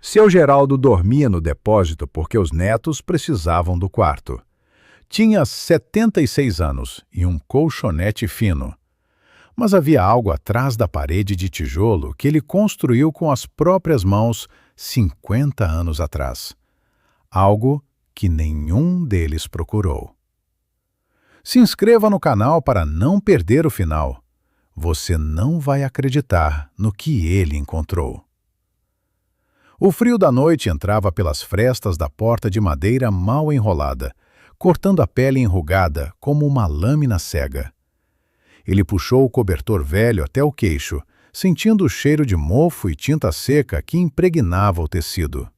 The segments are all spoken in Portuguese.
Seu Geraldo dormia no depósito porque os netos precisavam do quarto. Tinha 76 anos e um colchonete fino. Mas havia algo atrás da parede de tijolo que ele construiu com as próprias mãos 50 anos atrás. Algo que nenhum deles procurou. Se inscreva no canal para não perder o final. Você não vai acreditar no que ele encontrou. O frio da noite entrava pelas frestas da porta de madeira mal enrolada, cortando a pele enrugada como uma lâmina cega. Ele puxou o cobertor velho até o queixo, sentindo o cheiro de mofo e tinta seca que impregnava o tecido.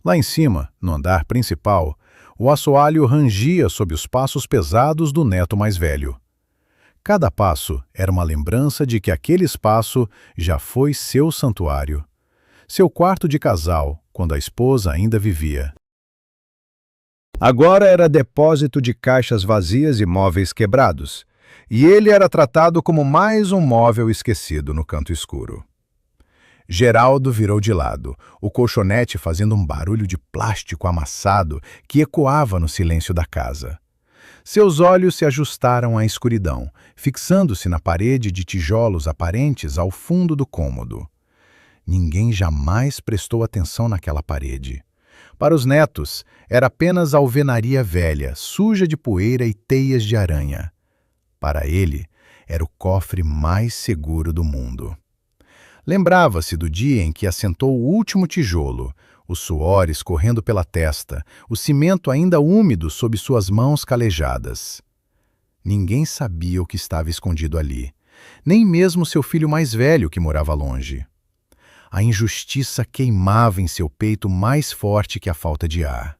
Lá em cima, no andar principal, o assoalho rangia sob os passos pesados do neto mais velho. Cada passo era uma lembrança de que aquele espaço já foi seu santuário. Seu quarto de casal, quando a esposa ainda vivia. Agora era depósito de caixas vazias e móveis quebrados, e ele era tratado como mais um móvel esquecido no canto escuro. Geraldo virou de lado, o colchonete fazendo um barulho de plástico amassado que ecoava no silêncio da casa. Seus olhos se ajustaram à escuridão, fixando-se na parede de tijolos aparentes ao fundo do cômodo. Ninguém jamais prestou atenção naquela parede. Para os netos, era apenas alvenaria velha, suja de poeira e teias de aranha. Para ele, era o cofre mais seguro do mundo. Lembrava-se do dia em que assentou o último tijolo, o suor escorrendo pela testa, o cimento ainda úmido sob suas mãos calejadas. Ninguém sabia o que estava escondido ali, nem mesmo seu filho mais velho que morava longe. A injustiça queimava em seu peito mais forte que a falta de ar.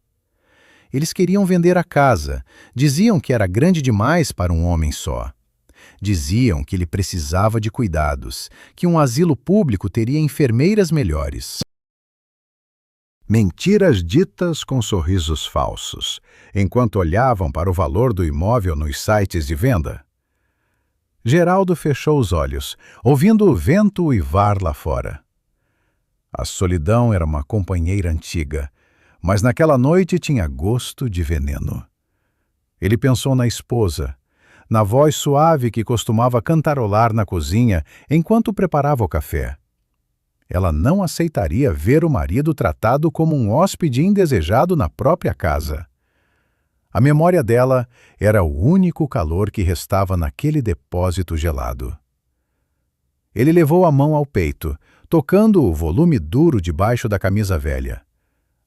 Eles queriam vender a casa, diziam que era grande demais para um homem só. Diziam que ele precisava de cuidados, que um asilo público teria enfermeiras melhores. Mentiras ditas com sorrisos falsos, enquanto olhavam para o valor do imóvel nos sites de venda. Geraldo fechou os olhos, ouvindo o vento uivar lá fora. A solidão era uma companheira antiga, mas naquela noite tinha gosto de veneno. Ele pensou na esposa, na voz suave que costumava cantarolar na cozinha enquanto preparava o café. Ela não aceitaria ver o marido tratado como um hóspede indesejado na própria casa. A memória dela era o único calor que restava naquele depósito gelado. Ele levou a mão ao peito, tocando o volume duro debaixo da camisa velha.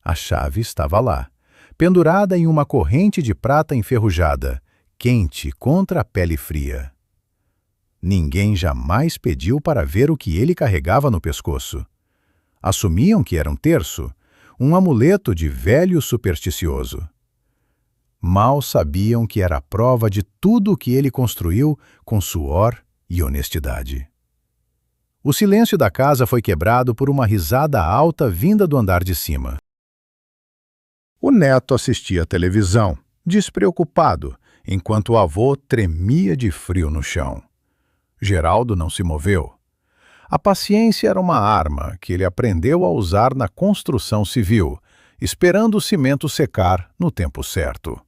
A chave estava lá, pendurada em uma corrente de prata enferrujada, quente contra a pele fria. Ninguém jamais pediu para ver o que ele carregava no pescoço. Assumiam que era um terço, um amuleto de velho supersticioso. Mal sabiam que era a prova de tudo o que ele construiu com suor e honestidade. O silêncio da casa foi quebrado por uma risada alta vinda do andar de cima. O neto assistia à televisão, despreocupado, enquanto o avô tremia de frio no chão. Geraldo não se moveu. A paciência era uma arma que ele aprendeu a usar na construção civil, esperando o cimento secar no tempo certo.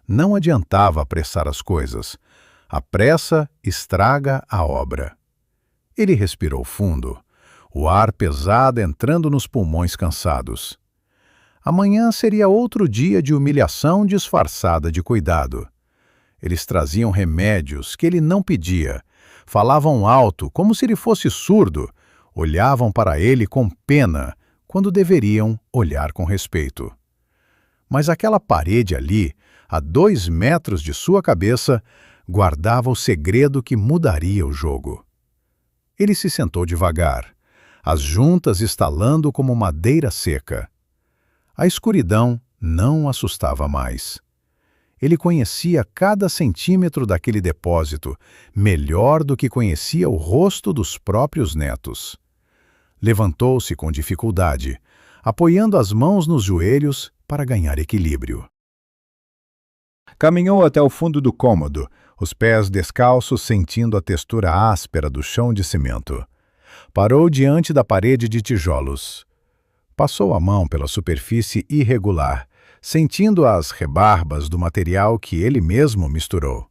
Não adiantava apressar as coisas. A pressa estraga a obra. Ele respirou fundo, o ar pesado entrando nos pulmões cansados. Amanhã seria outro dia de humilhação disfarçada de cuidado. Eles traziam remédios que ele não pedia, falavam alto como se ele fosse surdo, olhavam para ele com pena, quando deveriam olhar com respeito. Mas aquela parede ali, a 2 metros de sua cabeça, guardava o segredo que mudaria o jogo. Ele se sentou devagar, as juntas estalando como madeira seca. A escuridão não o assustava mais. Ele conhecia cada centímetro daquele depósito, melhor do que conhecia o rosto dos próprios netos. Levantou-se com dificuldade, apoiando as mãos nos joelhos para ganhar equilíbrio. Caminhou até o fundo do cômodo, os pés descalços sentindo a textura áspera do chão de cimento. Parou diante da parede de tijolos. Passou a mão pela superfície irregular, sentindo as rebarbas do material que ele mesmo misturou.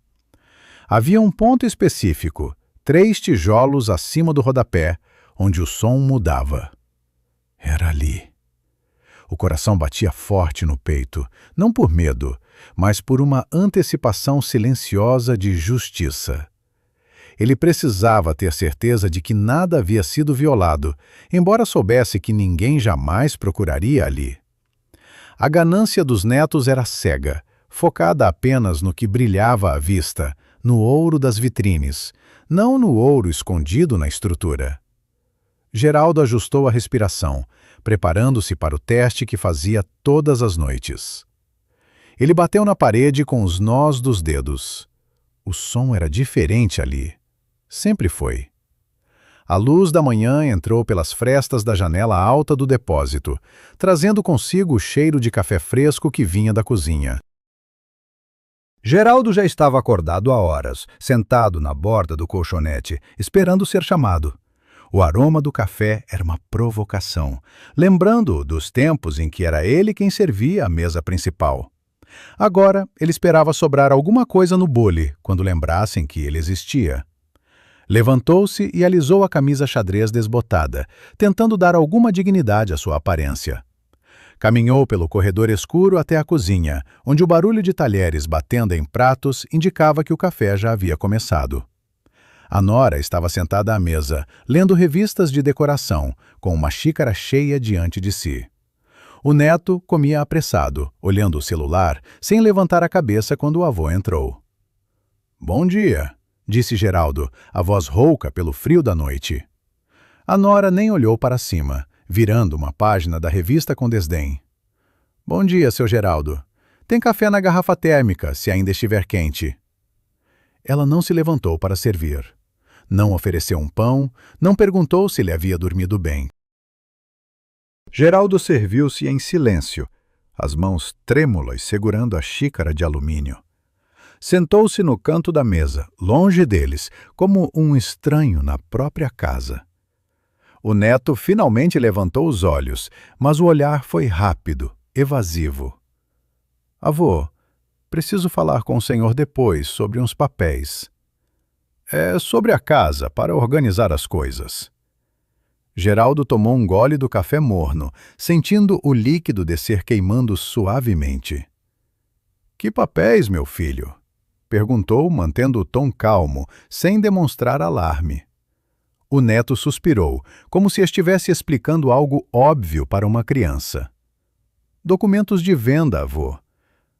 Havia um ponto específico, 3 tijolos acima do rodapé, onde o som mudava. Era ali. O coração batia forte no peito, não por medo, mas por uma antecipação silenciosa de justiça. Ele precisava ter certeza de que nada havia sido violado, embora soubesse que ninguém jamais procuraria ali. A ganância dos netos era cega, focada apenas no que brilhava à vista, no ouro das vitrines, não no ouro escondido na estrutura. Geraldo ajustou a respiração, preparando-se para o teste que fazia todas as noites. Ele bateu na parede com os nós dos dedos. O som era diferente ali. Sempre foi. A luz da manhã entrou pelas frestas da janela alta do depósito, trazendo consigo o cheiro de café fresco que vinha da cozinha. Geraldo já estava acordado há horas, sentado na borda do colchonete, esperando ser chamado. O aroma do café era uma provocação, lembrando-o dos tempos em que era ele quem servia a mesa principal. Agora, ele esperava sobrar alguma coisa no bule, quando lembrassem que ele existia. Levantou-se e alisou a camisa xadrez desbotada, tentando dar alguma dignidade à sua aparência. Caminhou pelo corredor escuro até a cozinha, onde o barulho de talheres batendo em pratos indicava que o café já havia começado. A nora estava sentada à mesa, lendo revistas de decoração, com uma xícara cheia diante de si. O neto comia apressado, olhando o celular, sem levantar a cabeça quando o avô entrou. "Bom dia", disse Geraldo, a voz rouca pelo frio da noite. A nora nem olhou para cima, virando uma página da revista com desdém. "Bom dia, seu Geraldo. Tem café na garrafa térmica, se ainda estiver quente." Ela não se levantou para servir. Não ofereceu um pão, não perguntou se ele havia dormido bem. Geraldo serviu-se em silêncio, as mãos trêmulas segurando a xícara de alumínio. Sentou-se no canto da mesa, longe deles, como um estranho na própria casa. O neto finalmente levantou os olhos, mas o olhar foi rápido, evasivo. "Avô, preciso falar com o senhor depois sobre uns papéis." "É sobre a casa, para organizar as coisas." Geraldo tomou um gole do café morno, sentindo o líquido descer queimando suavemente. "Que papéis, meu filho?" perguntou, mantendo o tom calmo, sem demonstrar alarme. O neto suspirou, como se estivesse explicando algo óbvio para uma criança. "Documentos de venda, avô.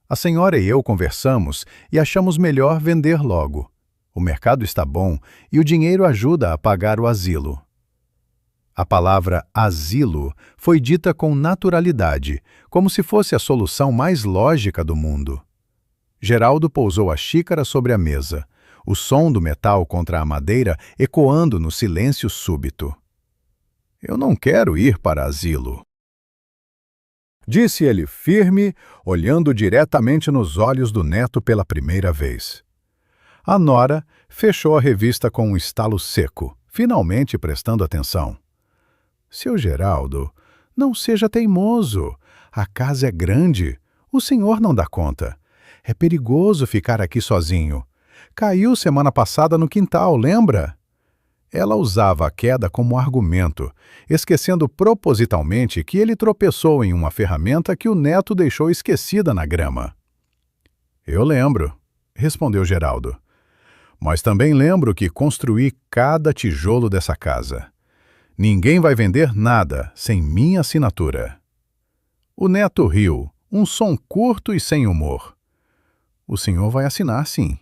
A senhora e eu conversamos e achamos melhor vender logo. O mercado está bom e o dinheiro ajuda a pagar o asilo." A palavra asilo foi dita com naturalidade, como se fosse a solução mais lógica do mundo. Geraldo pousou a xícara sobre a mesa, o som do metal contra a madeira ecoando no silêncio súbito. "Eu não quero ir para asilo", disse ele firme, olhando diretamente nos olhos do neto pela primeira vez. A nora fechou a revista com um estalo seco, finalmente prestando atenção. "Seu Geraldo, não seja teimoso. A casa é grande. O senhor não dá conta. É perigoso ficar aqui sozinho. Caiu semana passada no quintal, lembra?" Ela usava a queda como argumento, esquecendo propositalmente que ele tropeçou em uma ferramenta que o neto deixou esquecida na grama. "Eu lembro", respondeu Geraldo. "Mas também lembro que construí cada tijolo dessa casa. Ninguém vai vender nada sem minha assinatura." O neto riu, um som curto e sem humor. "O senhor vai assinar, sim.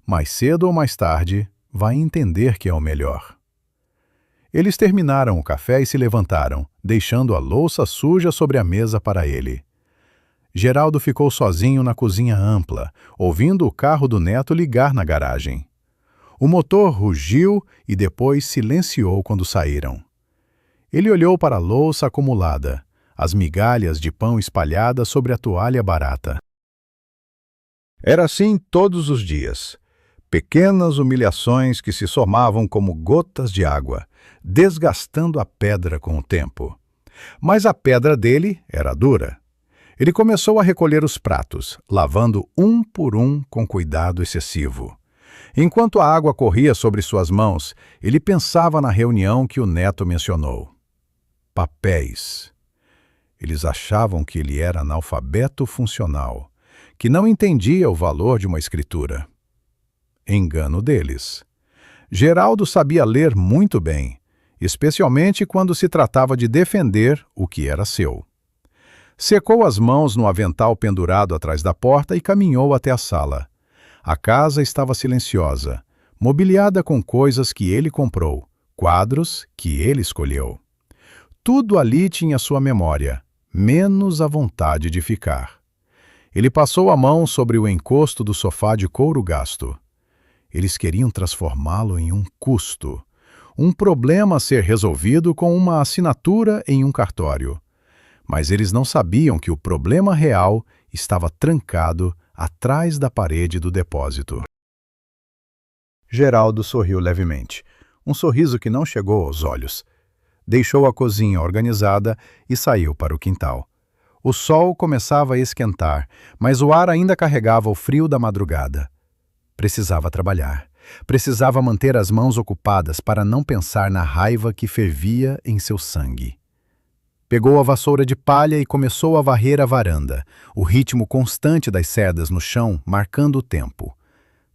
Mais cedo ou mais tarde, vai entender que é o melhor." Eles terminaram o café e se levantaram, deixando a louça suja sobre a mesa para ele. Geraldo ficou sozinho na cozinha ampla, ouvindo o carro do neto ligar na garagem. O motor rugiu e depois silenciou quando saíram. Ele olhou para a louça acumulada, as migalhas de pão espalhadas sobre a toalha barata. Era assim todos os dias. Pequenas humilhações que se somavam como gotas de água, desgastando a pedra com o tempo. Mas a pedra dele era dura. Ele começou a recolher os pratos, lavando um por um com cuidado excessivo. Enquanto a água corria sobre suas mãos, ele pensava na reunião que o neto mencionou. Papéis. Eles achavam que ele era analfabeto funcional, que não entendia o valor de uma escritura. Engano deles. Geraldo sabia ler muito bem, especialmente quando se tratava de defender o que era seu. Secou as mãos no avental pendurado atrás da porta e caminhou até a sala. A casa estava silenciosa, mobiliada com coisas que ele comprou, quadros que ele escolheu. Tudo ali tinha sua memória, menos a vontade de ficar. Ele passou a mão sobre o encosto do sofá de couro gasto. Eles queriam transformá-lo em um custo, um problema a ser resolvido com uma assinatura em um cartório. Mas eles não sabiam que o problema real estava trancado atrás da parede do depósito. Geraldo sorriu levemente, um sorriso que não chegou aos olhos. Deixou a cozinha organizada e saiu para o quintal. O sol começava a esquentar, mas o ar ainda carregava o frio da madrugada. Precisava trabalhar. Precisava manter as mãos ocupadas para não pensar na raiva que fervia em seu sangue. Pegou a vassoura de palha e começou a varrer a varanda, o ritmo constante das cerdas no chão marcando o tempo.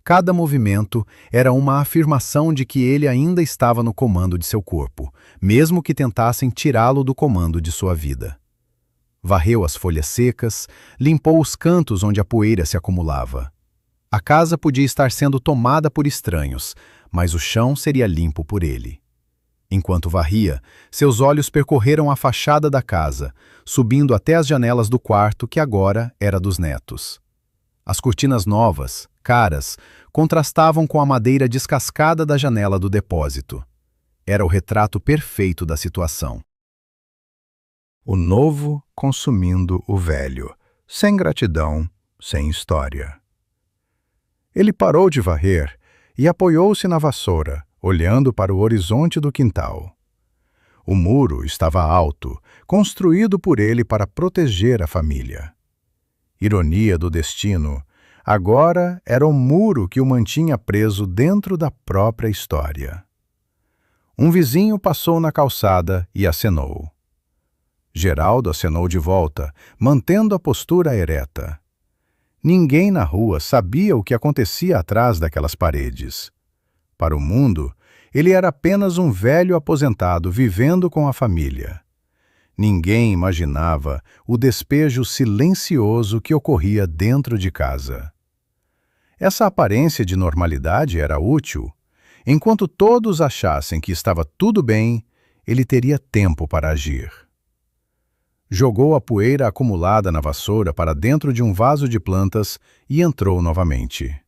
Cada movimento era uma afirmação de que ele ainda estava no comando de seu corpo, mesmo que tentassem tirá-lo do comando de sua vida. Varreu as folhas secas, limpou os cantos onde a poeira se acumulava. A casa podia estar sendo tomada por estranhos, mas o chão seria limpo por ele. Enquanto varria, seus olhos percorreram a fachada da casa, subindo até as janelas do quarto que agora era dos netos. As cortinas novas, caras, contrastavam com a madeira descascada da janela do depósito. Era o retrato perfeito da situação. O novo consumindo o velho, sem gratidão, sem história. Ele parou de varrer e apoiou-se na vassoura, olhando para o horizonte do quintal. O muro estava alto, construído por ele para proteger a família. Ironia do destino, agora era o muro que o mantinha preso dentro da própria história. Um vizinho passou na calçada e acenou. Geraldo acenou de volta, mantendo a postura ereta. Ninguém na rua sabia o que acontecia atrás daquelas paredes. Para o mundo, ele era apenas um velho aposentado vivendo com a família. Ninguém imaginava o despejo silencioso que ocorria dentro de casa. Essa aparência de normalidade era útil. Enquanto todos achassem que estava tudo bem, ele teria tempo para agir. Jogou a poeira acumulada na vassoura para dentro de um vaso de plantas e entrou novamente.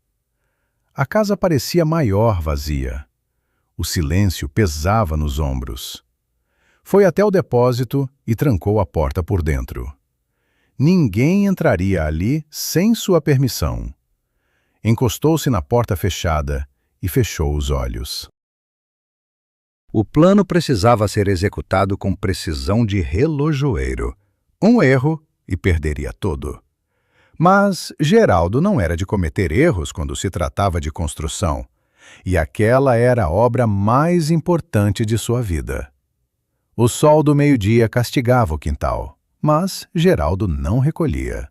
A casa parecia maior vazia. O silêncio pesava nos ombros. Foi até o depósito e trancou a porta por dentro. Ninguém entraria ali sem sua permissão. Encostou-se na porta fechada e fechou os olhos. O plano precisava ser executado com precisão de relojoeiro. Um erro e perderia tudo. Mas Geraldo não era de cometer erros quando se tratava de construção, e aquela era a obra mais importante de sua vida. O sol do meio-dia castigava o quintal, mas Geraldo não recolhia.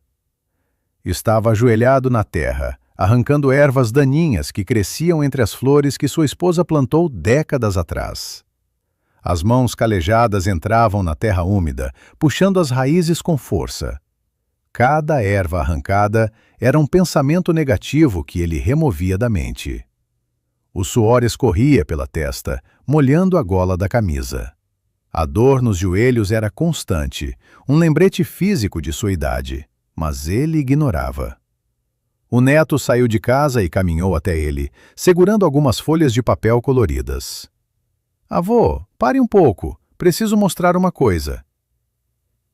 Estava ajoelhado na terra, arrancando ervas daninhas que cresciam entre as flores que sua esposa plantou décadas atrás. As mãos calejadas entravam na terra úmida, puxando as raízes com força. Cada erva arrancada era um pensamento negativo que ele removia da mente. O suor escorria pela testa, molhando a gola da camisa. A dor nos joelhos era constante, um lembrete físico de sua idade, mas ele ignorava. O neto saiu de casa e caminhou até ele, segurando algumas folhas de papel coloridas. "Avô, pare um pouco, preciso mostrar uma coisa."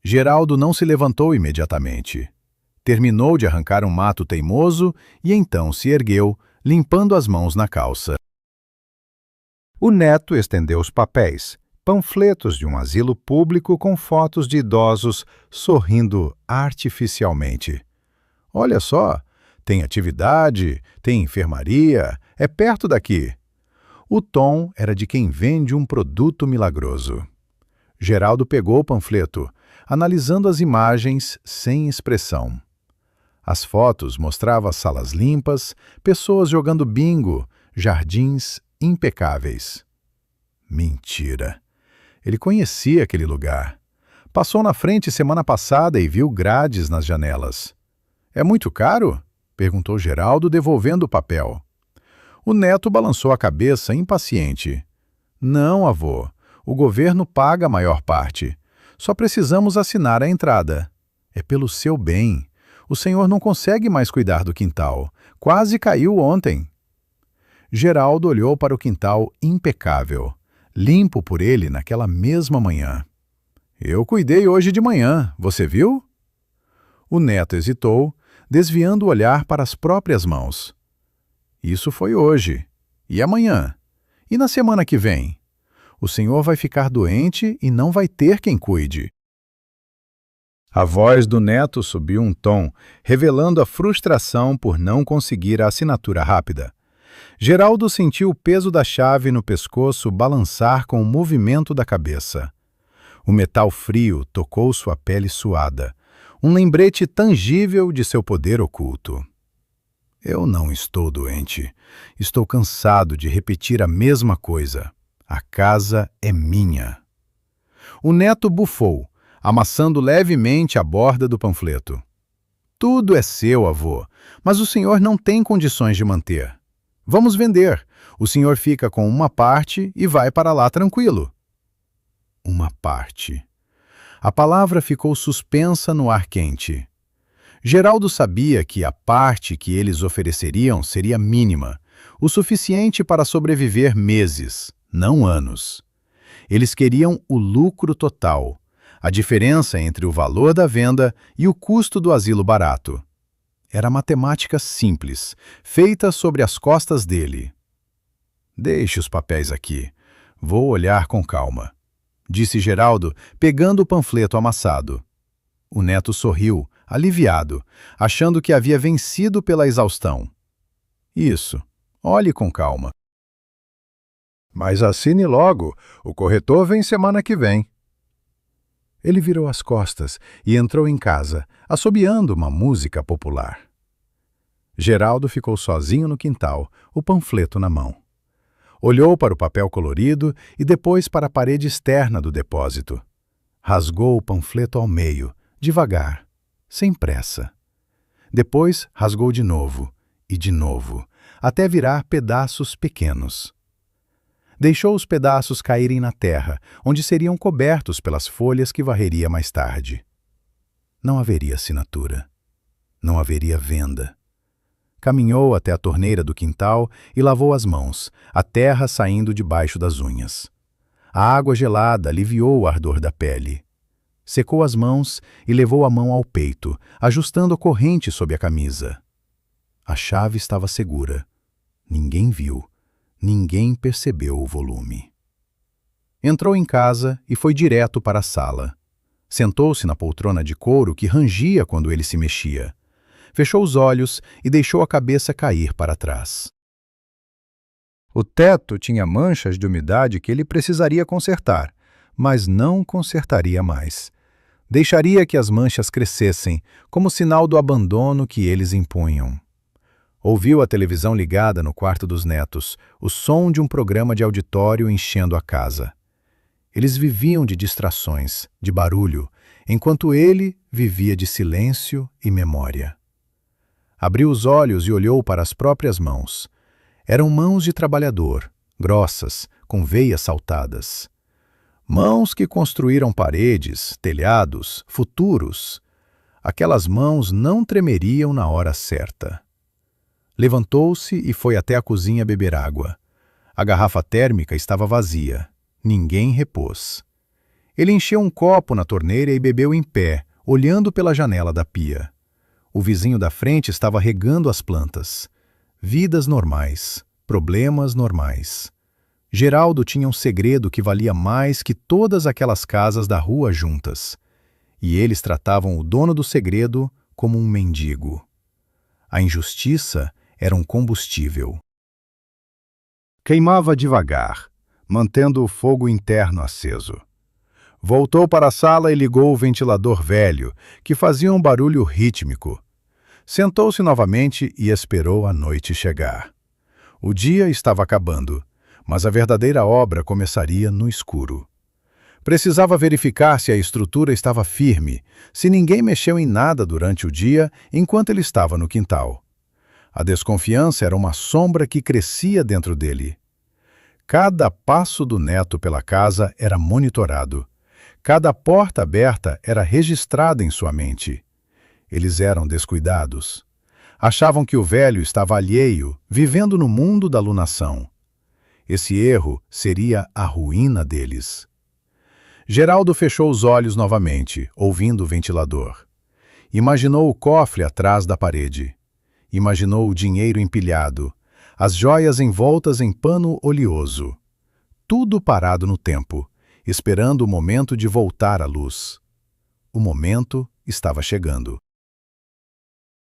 Geraldo não se levantou imediatamente. Terminou de arrancar um mato teimoso e então se ergueu, limpando as mãos na calça. O neto estendeu os papéis, panfletos de um asilo público com fotos de idosos sorrindo artificialmente. Olha só, tem atividade, tem enfermaria, é perto daqui. O tom era de quem vende um produto milagroso. Geraldo pegou o panfleto, analisando as imagens sem expressão. As fotos mostravam salas limpas, pessoas jogando bingo, jardins impecáveis. Mentira! Ele conhecia aquele lugar. Passou na frente semana passada e viu grades nas janelas. É muito caro? Perguntou Geraldo, devolvendo o papel. O neto balançou a cabeça, impaciente. Não, avô. O governo paga a maior parte. Só precisamos assinar a entrada. É pelo seu bem. O senhor não consegue mais cuidar do quintal. Quase caiu ontem. Geraldo olhou para o quintal impecável, limpo por ele naquela mesma manhã. Eu cuidei hoje de manhã, você viu? O neto hesitou, desviando o olhar para as próprias mãos. Isso foi hoje. E amanhã? E na semana que vem? O senhor vai ficar doente e não vai ter quem cuide. A voz do neto subiu um tom, revelando a frustração por não conseguir a assinatura rápida. Geraldo sentiu o peso da chave no pescoço balançar com o movimento da cabeça. O metal frio tocou sua pele suada, um lembrete tangível de seu poder oculto. Eu não estou doente. Estou cansado de repetir a mesma coisa. A casa é minha. O neto bufou, amassando levemente a borda do panfleto. Tudo é seu, avô, mas o senhor não tem condições de manter. Vamos vender. O senhor fica com uma parte e vai para lá tranquilo. Uma parte. A palavra ficou suspensa no ar quente. Geraldo sabia que a parte que eles ofereceriam seria mínima, o suficiente para sobreviver meses, não anos. Eles queriam o lucro total, a diferença entre o valor da venda e o custo do asilo barato. Era matemática simples, feita sobre as costas dele. Deixe os papéis aqui. Vou olhar com calma, disse Geraldo, pegando o panfleto amassado. O neto sorriu, aliviado, achando que havia vencido pela exaustão. Isso, olhe com calma. Mas assine logo, o corretor vem semana que vem. Ele virou as costas e entrou em casa, assobiando uma música popular. Geraldo ficou sozinho no quintal, o panfleto na mão. Olhou para o papel colorido e depois para a parede externa do depósito. Rasgou o panfleto ao meio, devagar, sem pressa. Depois rasgou de novo, até virar pedaços pequenos. Deixou os pedaços caírem na terra, onde seriam cobertos pelas folhas que varreria mais tarde. Não haveria assinatura. Não haveria venda. Caminhou até a torneira do quintal e lavou as mãos, a terra saindo debaixo das unhas. A água gelada aliviou o ardor da pele. Secou as mãos e levou a mão ao peito, ajustando a corrente sob a camisa. A chave estava segura. Ninguém viu. Ninguém percebeu o volume. Entrou em casa e foi direto para a sala. Sentou-se na poltrona de couro que rangia quando ele se mexia. Fechou os olhos e deixou a cabeça cair para trás. O teto tinha manchas de umidade que ele precisaria consertar, mas não consertaria mais. Deixaria que as manchas crescessem, como sinal do abandono que eles impunham. Ouviu a televisão ligada no quarto dos netos, o som de um programa de auditório enchendo a casa. Eles viviam de distrações, de barulho, enquanto ele vivia de silêncio e memória. Abriu os olhos e olhou para as próprias mãos. Eram mãos de trabalhador, grossas, com veias saltadas. Mãos que construíram paredes, telhados, futuros. Aquelas mãos não tremeriam na hora certa. Levantou-se e foi até a cozinha beber água. A garrafa térmica estava vazia. Ninguém repôs. Ele encheu um copo na torneira e bebeu em pé, olhando pela janela da pia. O vizinho da frente estava regando as plantas. Vidas normais, problemas normais. Geraldo tinha um segredo que valia mais que todas aquelas casas da rua juntas. E eles tratavam o dono do segredo como um mendigo. A injustiça era um combustível. Queimava devagar, mantendo o fogo interno aceso. Voltou para a sala e ligou o ventilador velho, que fazia um barulho rítmico. Sentou-se novamente e esperou a noite chegar. O dia estava acabando, mas a verdadeira obra começaria no escuro. Precisava verificar se a estrutura estava firme, se ninguém mexeu em nada durante o dia enquanto ele estava no quintal. A desconfiança era uma sombra que crescia dentro dele. Cada passo do neto pela casa era monitorado. Cada porta aberta era registrada em sua mente. Eles eram descuidados. Achavam que o velho estava alheio, vivendo no mundo da alunação. Esse erro seria a ruína deles. Geraldo fechou os olhos novamente, ouvindo o ventilador. Imaginou o cofre atrás da parede. Imaginou o dinheiro empilhado, as joias envoltas em pano oleoso. Tudo parado no tempo, esperando o momento de voltar à luz. O momento estava chegando.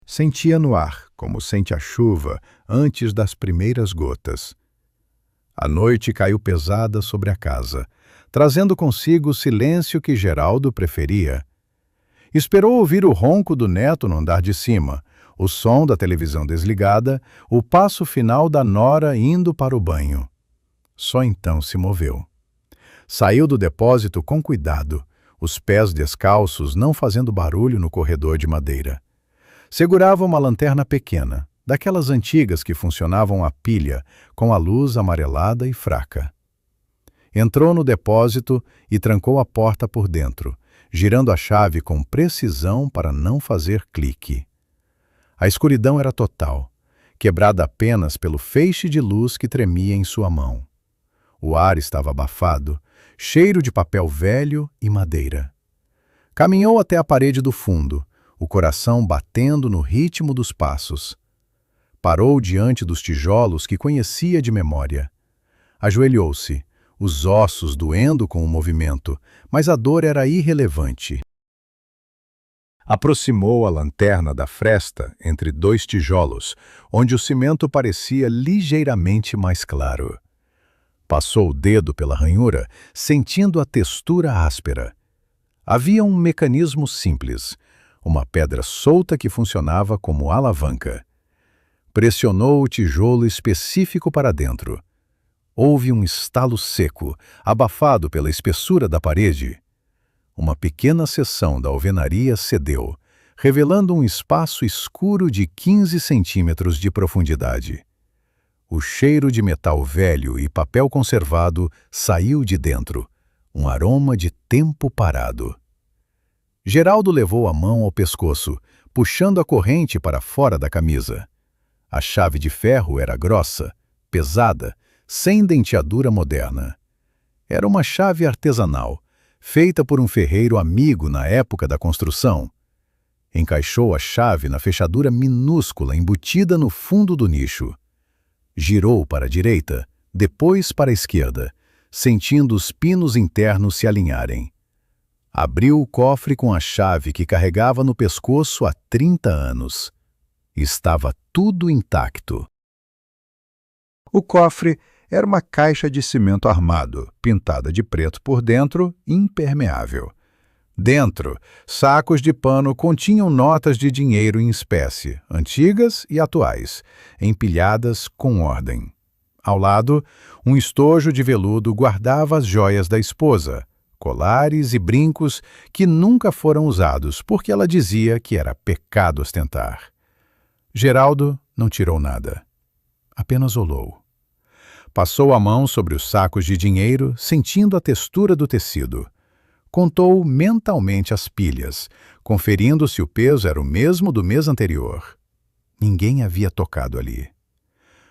Sentia no ar, como sente a chuva antes das primeiras gotas. A noite caiu pesada sobre a casa, trazendo consigo o silêncio que Geraldo preferia. Esperou ouvir o ronco do neto no andar de cima, o som da televisão desligada, o passo final da nora indo para o banho. Só então se moveu. Saiu do depósito com cuidado, os pés descalços não fazendo barulho no corredor de madeira. Segurava uma lanterna pequena, daquelas antigas que funcionavam a pilha, com a luz amarelada e fraca. Entrou no depósito e trancou a porta por dentro, girando a chave com precisão para não fazer clique. A escuridão era total, quebrada apenas pelo feixe de luz que tremia em sua mão. O ar estava abafado, cheiro de papel velho e madeira. Caminhou até a parede do fundo, o coração batendo no ritmo dos passos. Parou diante dos tijolos que conhecia de memória. Ajoelhou-se, os ossos doendo com o movimento, mas a dor era irrelevante. Aproximou a lanterna da fresta entre dois tijolos, onde o cimento parecia ligeiramente mais claro. Passou o dedo pela ranhura, sentindo a textura áspera. Havia um mecanismo simples, uma pedra solta que funcionava como alavanca. Pressionou o tijolo específico para dentro. Houve um estalo seco, abafado pela espessura da parede. Uma pequena seção da alvenaria cedeu, revelando um espaço escuro de 15 centímetros de profundidade. O cheiro de metal velho e papel conservado saiu de dentro, um aroma de tempo parado. Geraldo levou a mão ao pescoço, puxando a corrente para fora da camisa. A chave de ferro era grossa, pesada, sem denteadura moderna. Era uma chave artesanal, feita por um ferreiro amigo na época da construção. Encaixou a chave na fechadura minúscula embutida no fundo do nicho. Girou para a direita, depois para a esquerda, sentindo os pinos internos se alinharem. Abriu o cofre com a chave que carregava no pescoço há 30 anos. Estava tudo intacto. O cofre era uma caixa de cimento armado, pintada de preto por dentro, impermeável. Dentro, sacos de pano continham notas de dinheiro em espécie, antigas e atuais, empilhadas com ordem. Ao lado, um estojo de veludo guardava as joias da esposa, colares e brincos que nunca foram usados porque ela dizia que era pecado ostentar. Geraldo não tirou nada. Apenas olhou. Passou a mão sobre os sacos de dinheiro, sentindo a textura do tecido. Contou mentalmente as pilhas, conferindo se o peso era o mesmo do mês anterior. Ninguém havia tocado ali.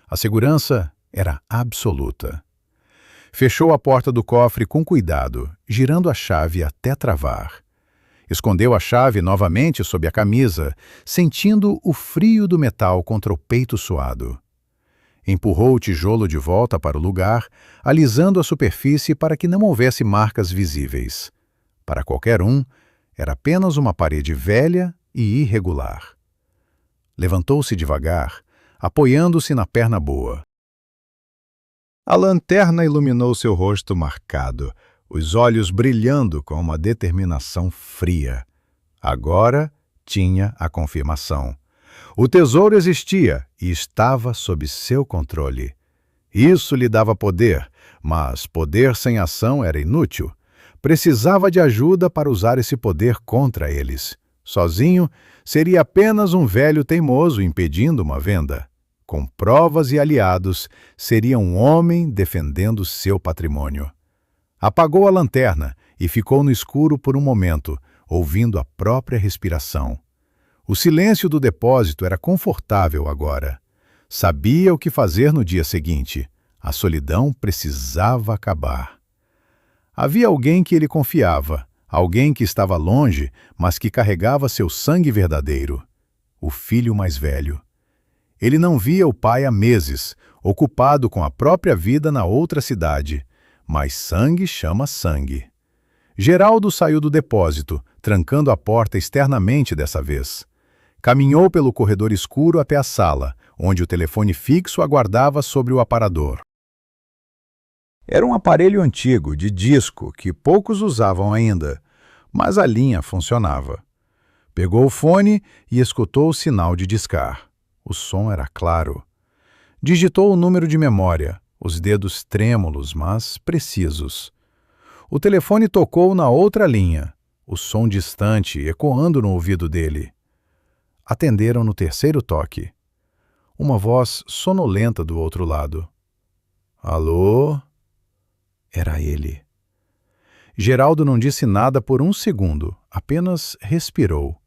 A segurança era absoluta. Fechou a porta do cofre com cuidado, girando a chave até travar. Escondeu a chave novamente sob a camisa, sentindo o frio do metal contra o peito suado. Empurrou o tijolo de volta para o lugar, alisando a superfície para que não houvesse marcas visíveis. Para qualquer um, era apenas uma parede velha e irregular. Levantou-se devagar, apoiando-se na perna boa. A lanterna iluminou seu rosto marcado, os olhos brilhando com uma determinação fria. Agora tinha a confirmação. O tesouro existia e estava sob seu controle. Isso lhe dava poder, mas poder sem ação era inútil. Precisava de ajuda para usar esse poder contra eles. Sozinho, seria apenas um velho teimoso impedindo uma venda. Com provas e aliados, seria um homem defendendo seu patrimônio. Apagou a lanterna e ficou no escuro por um momento, ouvindo a própria respiração. O silêncio do depósito era confortável agora. Sabia o que fazer no dia seguinte. A solidão precisava acabar. Havia alguém que ele confiava, alguém que estava longe, mas que carregava seu sangue verdadeiro. O filho mais velho. Ele não via o pai há meses, ocupado com a própria vida na outra cidade. Mas sangue chama sangue. Geraldo saiu do depósito, trancando a porta externamente dessa vez. Caminhou pelo corredor escuro até a sala, onde o telefone fixo aguardava sobre o aparador. Era um aparelho antigo, de disco, que poucos usavam ainda, mas a linha funcionava. Pegou o fone e escutou o sinal de discar. O som era claro. Digitou o número de memória, os dedos trêmulos, mas precisos. O telefone tocou na outra linha, o som distante ecoando no ouvido dele. Atenderam no terceiro toque. Uma voz sonolenta do outro lado. Alô? Era ele. Geraldo não disse nada por um segundo, apenas respirou.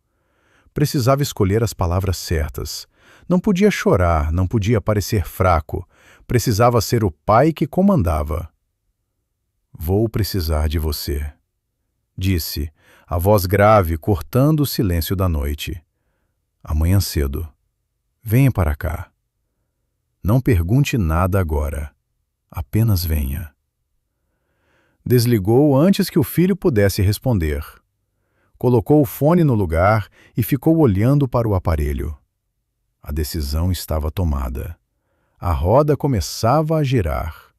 Precisava escolher as palavras certas. Não podia chorar, não podia parecer fraco. Precisava ser o pai que comandava. Vou precisar de você, disse, a voz grave cortando o silêncio da noite. Amanhã cedo. Venha para cá. Não pergunte nada agora. Apenas venha. Desligou antes que o filho pudesse responder. Colocou o fone no lugar e ficou olhando para o aparelho. A decisão estava tomada. A roda começava a girar.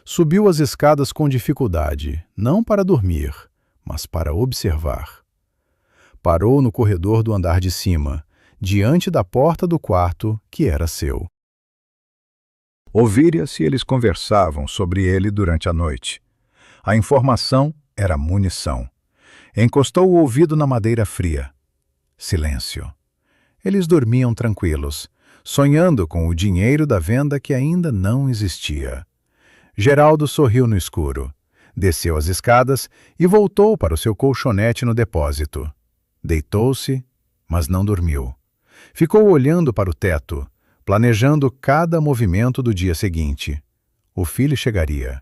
Subiu as escadas com dificuldade, não para dormir, mas para observar. Parou no corredor do andar de cima, diante da porta do quarto que era seu. Ouvira se eles conversavam sobre ele durante a noite. A informação era munição. Encostou o ouvido na madeira fria. Silêncio. Eles dormiam tranquilos, sonhando com o dinheiro da venda que ainda não existia. Geraldo sorriu no escuro, desceu as escadas e voltou para o seu colchonete no depósito. Deitou-se, mas não dormiu. Ficou olhando para o teto, planejando cada movimento do dia seguinte. O filho chegaria.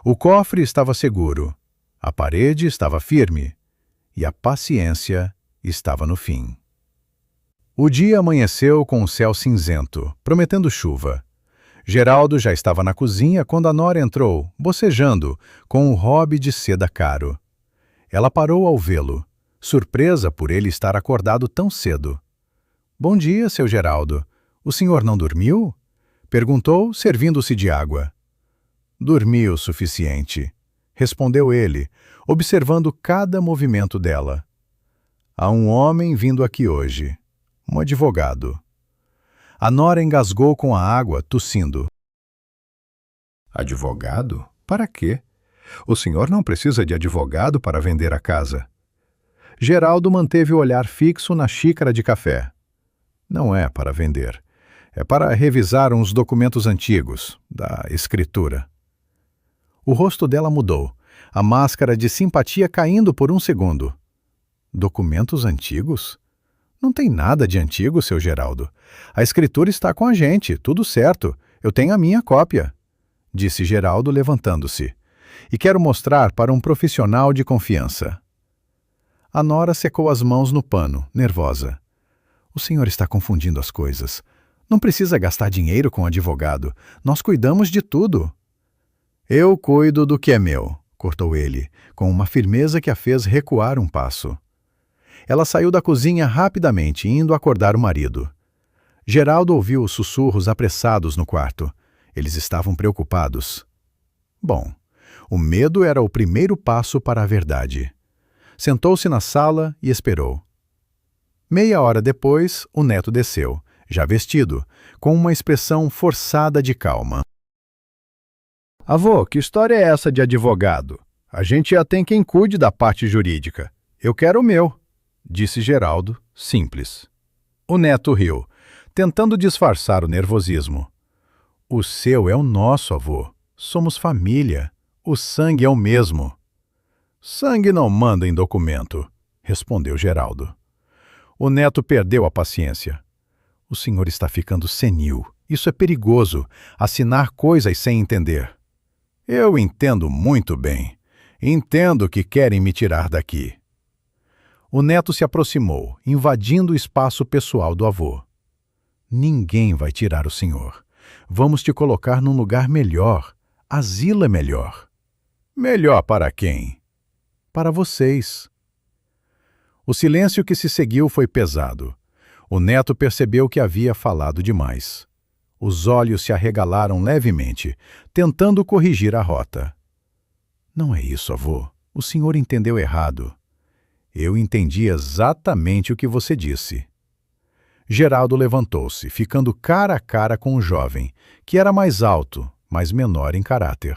O cofre estava seguro, a parede estava firme e a paciência estava no fim. O dia amanheceu com o céu cinzento, prometendo chuva. Geraldo já estava na cozinha quando a nora entrou, bocejando, com um hobby de seda caro. Ela parou ao vê-lo, surpresa por ele estar acordado tão cedo. — Bom dia, seu Geraldo. O senhor não dormiu? Perguntou, servindo-se de água. — Dormi o suficiente, respondeu ele, observando cada movimento dela. — Há um homem vindo aqui hoje, um advogado. A nora engasgou com a água, tossindo. — Advogado? Para quê? O senhor não precisa de advogado para vender a casa. Geraldo manteve o olhar fixo na xícara de café. Não é para vender. É para revisar uns documentos antigos, da escritura. O rosto dela mudou, a máscara de simpatia caindo por um segundo. Documentos antigos? Não tem nada de antigo, seu Geraldo. A escritura está com a gente, tudo certo. Eu tenho a minha cópia, disse Geraldo levantando-se. E quero mostrar para um profissional de confiança. A nora secou as mãos no pano, nervosa. O senhor está confundindo as coisas. Não precisa gastar dinheiro com advogado. Nós cuidamos de tudo. Eu cuido do que é meu, cortou ele, com uma firmeza que a fez recuar um passo. Ela saiu da cozinha rapidamente, indo acordar o marido. Geraldo ouviu os sussurros apressados no quarto. Eles estavam preocupados. Bom, o medo era o primeiro passo para a verdade. Sentou-se na sala e esperou. Meia hora depois, o neto desceu, já vestido, com uma expressão forçada de calma. Avô, que história é essa de advogado? A gente já tem quem cuide da parte jurídica. Eu quero o meu, disse Geraldo, simples. O neto riu, tentando disfarçar o nervosismo. O seu é o nosso, avô. Somos família. O sangue é o mesmo. Sangue não manda em documento, respondeu Geraldo. O neto perdeu a paciência. O senhor está ficando senil. Isso é perigoso, assinar coisas sem entender. Eu entendo muito bem. Entendo que querem me tirar daqui. O neto se aproximou, invadindo o espaço pessoal do avô. Ninguém vai tirar o senhor. Vamos te colocar num lugar melhor. Asilo é melhor. Melhor para quem? Para vocês. O silêncio que se seguiu foi pesado. O neto percebeu que havia falado demais. Os olhos se arregalaram levemente, tentando corrigir a rota. Não é isso, avô. O senhor entendeu errado. Eu entendi exatamente o que você disse. Geraldo levantou-se, ficando cara a cara com o jovem, que era mais alto, mas menor em caráter.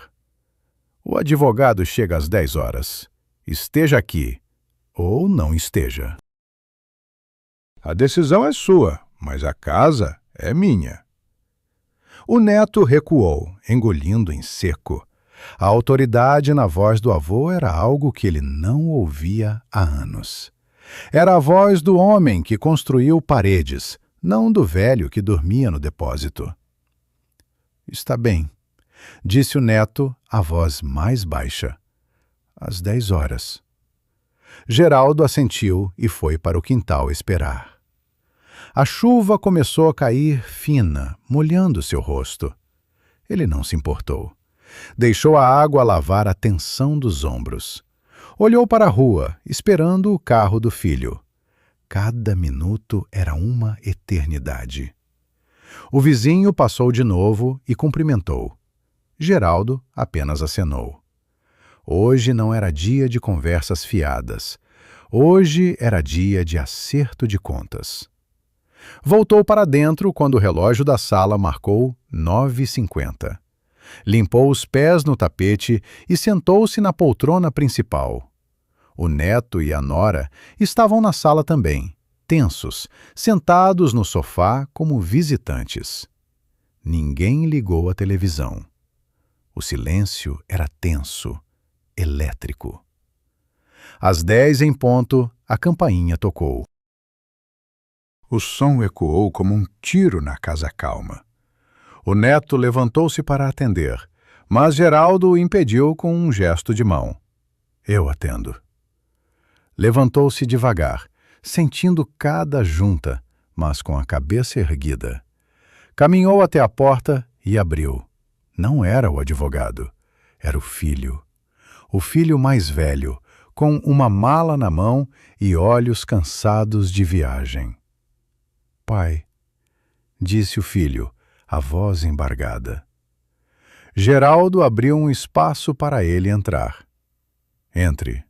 O advogado chega às 10 horas. Esteja aqui, ou não esteja. A decisão é sua, mas a casa é minha. O neto recuou, engolindo em seco. A autoridade na voz do avô era algo que ele não ouvia há anos. Era a voz do homem que construiu paredes, não do velho que dormia no depósito. Está bem, disse o neto, a voz mais baixa. Às 10 horas. Geraldo assentiu e foi para o quintal esperar. A chuva começou a cair fina, molhando seu rosto. Ele não se importou. Deixou a água lavar a tensão dos ombros. Olhou para a rua, esperando o carro do filho. Cada minuto era uma eternidade. O vizinho passou de novo e cumprimentou. Geraldo apenas acenou. Hoje não era dia de conversas fiadas. Hoje era dia de acerto de contas. Voltou para dentro quando o relógio da sala marcou 9h50. Limpou os pés no tapete e sentou-se na poltrona principal. O neto e a nora estavam na sala também, tensos, sentados no sofá como visitantes. Ninguém ligou a televisão. O silêncio era tenso, elétrico. Às 10 em ponto, a campainha tocou. O som ecoou como um tiro na casa calma. O neto levantou-se para atender, mas Geraldo o impediu com um gesto de mão. Eu atendo. Levantou-se devagar, sentindo cada junta, mas com a cabeça erguida. Caminhou até a porta e abriu. Não era o advogado, era o filho. O filho mais velho, com uma mala na mão e olhos cansados de viagem. Pai, disse o filho, a voz embargada. Geraldo abriu um espaço para ele entrar. Entre.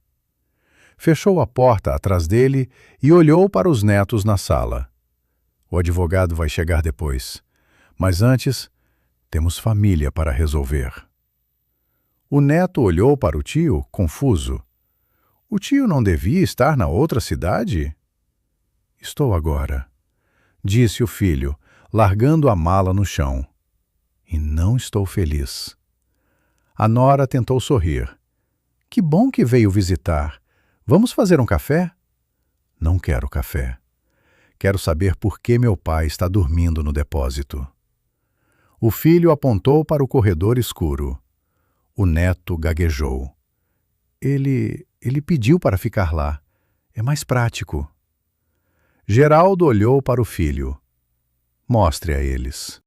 Fechou a porta atrás dele e olhou para os netos na sala. O advogado vai chegar depois, mas antes temos família para resolver. O neto olhou para o tio, confuso. O tio não devia estar na outra cidade? Estou agora, disse o filho, largando a mala no chão. E não estou feliz. A nora tentou sorrir. Que bom que veio visitar. Vamos fazer um café? Não quero café. Quero saber por que meu pai está dormindo no depósito. O filho apontou para o corredor escuro. O neto gaguejou. Ele pediu para ficar lá. É mais prático. Geraldo olhou para o filho. Mostre a eles.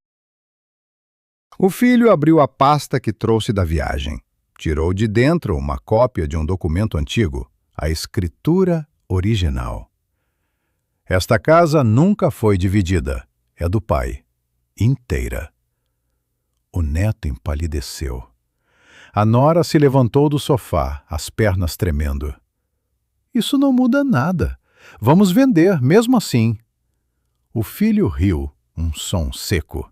O filho abriu a pasta que trouxe da viagem. Tirou de dentro uma cópia de um documento antigo, a escritura original. Esta casa nunca foi dividida. É do pai. Inteira. O neto empalideceu. A nora se levantou do sofá, as pernas tremendo. Isso não muda nada. Vamos vender, mesmo assim. O filho riu, um som seco.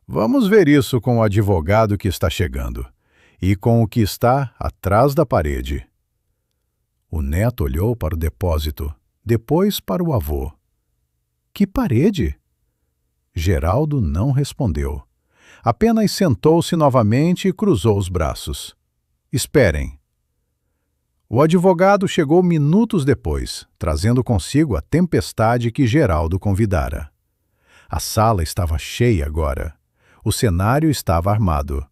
Vamos ver isso com o advogado que está chegando e com o que está atrás da parede. O neto olhou para o depósito, depois para o avô. Que parede? Geraldo não respondeu. Apenas sentou-se novamente e cruzou os braços. Esperem. O advogado chegou minutos depois, trazendo consigo a tempestade que Geraldo convidara. A sala estava cheia agora. O cenário estava armado.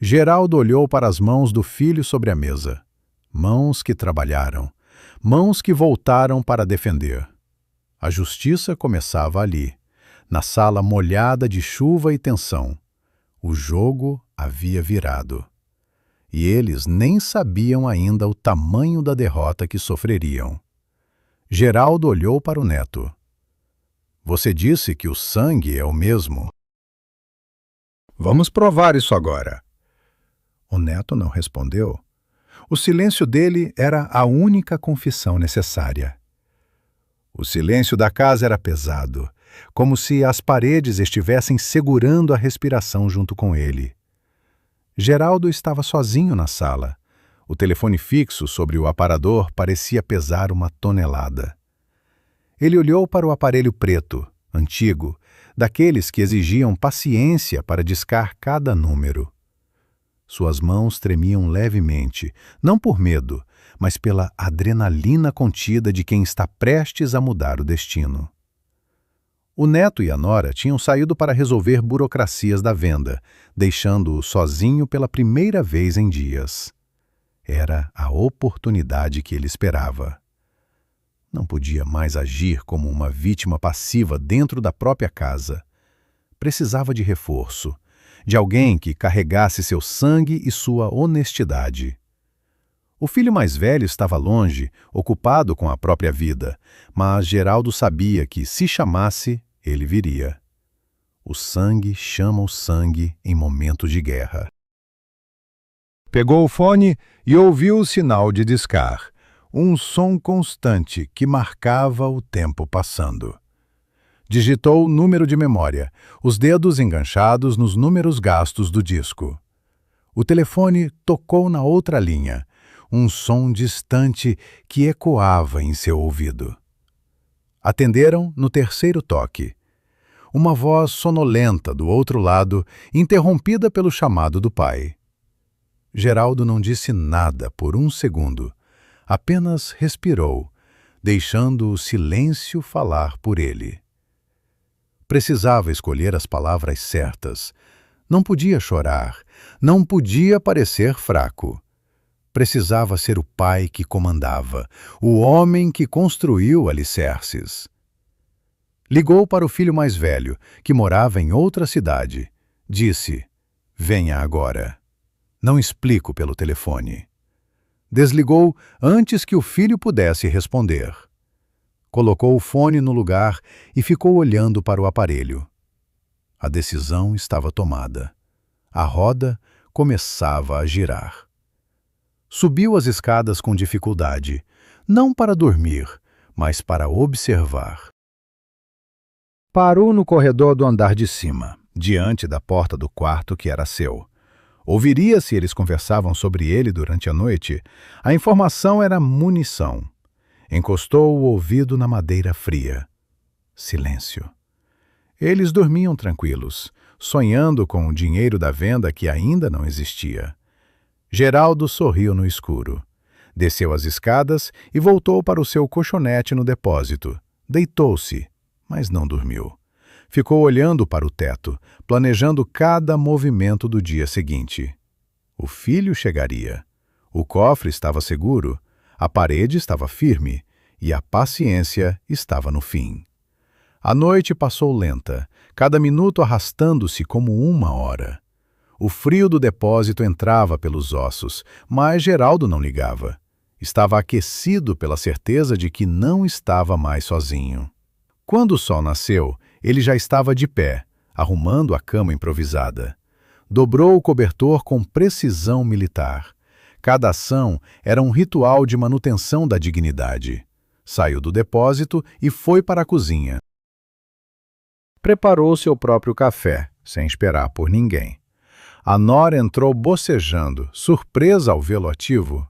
Geraldo olhou para as mãos do filho sobre a mesa. Mãos que trabalharam. Mãos que voltaram para defender. A justiça começava ali, na sala molhada de chuva e tensão. O jogo havia virado. E eles nem sabiam ainda o tamanho da derrota que sofreriam. Geraldo olhou para o neto. Você disse que o sangue é o mesmo. Vamos provar isso agora. O neto não respondeu. O silêncio dele era a única confissão necessária. O silêncio da casa era pesado, como se as paredes estivessem segurando a respiração junto com ele. Geraldo estava sozinho na sala. O telefone fixo sobre o aparador parecia pesar uma tonelada. Ele olhou para o aparelho preto, antigo, daqueles que exigiam paciência para discar cada número. Suas mãos tremiam levemente, não por medo, mas pela adrenalina contida de quem está prestes a mudar o destino. O neto e a nora tinham saído para resolver burocracias da venda, deixando-o sozinho pela primeira vez em dias. Era a oportunidade que ele esperava. Não podia mais agir como uma vítima passiva dentro da própria casa. Precisava de reforço, de alguém que carregasse seu sangue e sua honestidade. O filho mais velho estava longe, ocupado com a própria vida, mas Geraldo sabia que, se chamasse, ele viria. O sangue chama o sangue em momento de guerra. Pegou o fone e ouviu o sinal de discar. Um som constante que marcava o tempo passando. Digitou o número de memória, os dedos enganchados nos números gastos do disco. O telefone tocou na outra linha, um som distante que ecoava em seu ouvido. Atenderam no terceiro toque. Uma voz sonolenta do outro lado, interrompida pelo chamado do pai. Geraldo não disse nada por um segundo. Apenas respirou, deixando o silêncio falar por ele. Precisava escolher as palavras certas. Não podia chorar, não podia parecer fraco. Precisava ser o pai que comandava, o homem que construiu alicerces. Ligou para o filho mais velho, que morava em outra cidade. Disse: "Venha agora." Não explico pelo telefone. Desligou antes que o filho pudesse responder. Colocou o fone no lugar e ficou olhando para o aparelho. A decisão estava tomada. A roda começava a girar. Subiu as escadas com dificuldade, não para dormir, mas para observar. Parou no corredor do andar de cima, diante da porta do quarto que era seu. Ouviria se eles conversavam sobre ele durante a noite. A informação era munição. Encostou o ouvido na madeira fria. Silêncio. Eles dormiam tranquilos, sonhando com o dinheiro da venda que ainda não existia. Geraldo sorriu no escuro. Desceu as escadas e voltou para o seu colchonete no depósito. Deitou-se, mas não dormiu. Ficou olhando para o teto, planejando cada movimento do dia seguinte. O filho chegaria. O cofre estava seguro, a parede estava firme e a paciência estava no fim. A noite passou lenta, cada minuto arrastando-se como 1 hora. O frio do depósito entrava pelos ossos, mas Geraldo não ligava. Estava aquecido pela certeza de que não estava mais sozinho. Quando o sol nasceu, ele já estava de pé, arrumando a cama improvisada. Dobrou o cobertor com precisão militar. Cada ação era um ritual de manutenção da dignidade. Saiu do depósito e foi para a cozinha. Preparou seu próprio café, sem esperar por ninguém. A nora entrou bocejando, surpresa ao vê-lo ativo.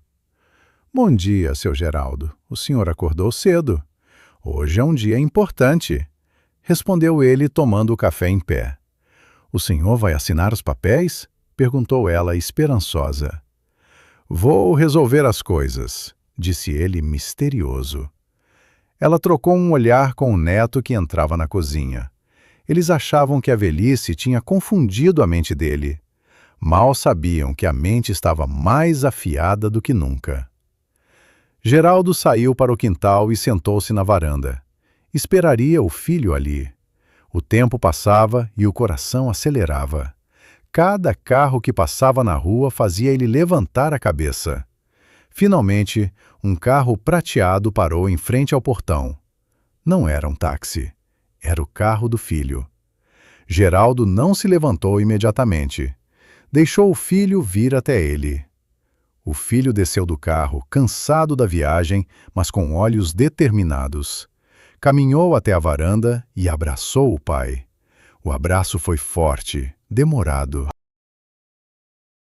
Bom dia, seu Geraldo. O senhor acordou cedo. Hoje é um dia importante, respondeu ele, tomando o café em pé. O senhor vai assinar os papéis? Perguntou ela, esperançosa. Vou resolver as coisas, disse ele, misterioso. Ela trocou um olhar com o neto que entrava na cozinha. Eles achavam que a velhice tinha confundido a mente dele. Mal sabiam que a mente estava mais afiada do que nunca. Geraldo saiu para o quintal e sentou-se na varanda. Esperaria o filho ali. O tempo passava e o coração acelerava. Cada carro que passava na rua fazia ele levantar a cabeça. Finalmente, um carro prateado parou em frente ao portão. Não era um táxi. Era o carro do filho. Geraldo não se levantou imediatamente. Deixou o filho vir até ele. O filho desceu do carro, cansado da viagem, mas com olhos determinados. Caminhou até a varanda e abraçou o pai. O abraço foi forte, demorado.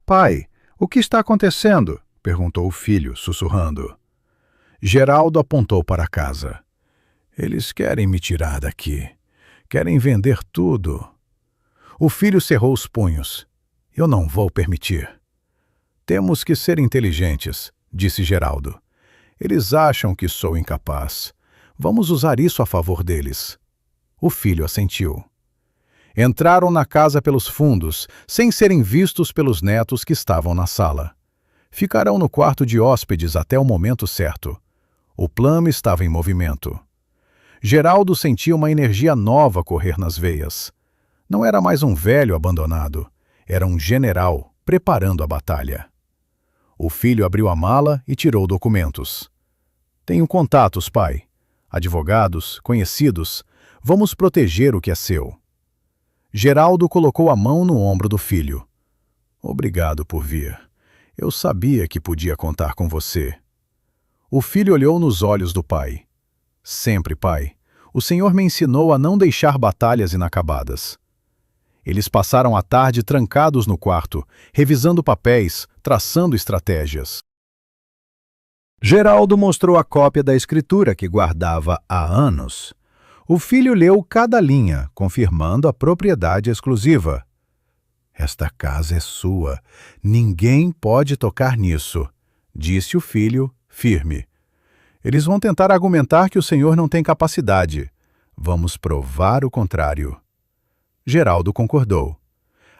Pai, o que está acontecendo? Perguntou o filho, sussurrando. Geraldo apontou para a casa. Eles querem me tirar daqui. Querem vender tudo. O filho cerrou os punhos. Eu não vou permitir. Temos que ser inteligentes, disse Geraldo. Eles acham que sou incapaz. Vamos usar isso a favor deles. O filho assentiu. Entraram na casa pelos fundos, sem serem vistos pelos netos que estavam na sala. Ficarão no quarto de hóspedes até o momento certo. O plano estava em movimento. Geraldo sentia uma energia nova correr nas veias. Não era mais um velho abandonado. Era um general preparando a batalha. O filho abriu a mala e tirou documentos. Tenho contatos, pai. Advogados, conhecidos. Vamos proteger o que é seu. Geraldo colocou a mão no ombro do filho. Obrigado por vir. Eu sabia que podia contar com você. O filho olhou nos olhos do pai. Sempre, pai. O Senhor me ensinou a não deixar batalhas inacabadas. Eles passaram a tarde trancados no quarto, revisando papéis, traçando estratégias. Geraldo mostrou a cópia da escritura que guardava há anos. O filho leu cada linha, confirmando a propriedade exclusiva. Esta casa é sua. Ninguém pode tocar nisso, disse o filho, firme. Eles vão tentar argumentar que o senhor não tem capacidade. Vamos provar o contrário. Geraldo concordou.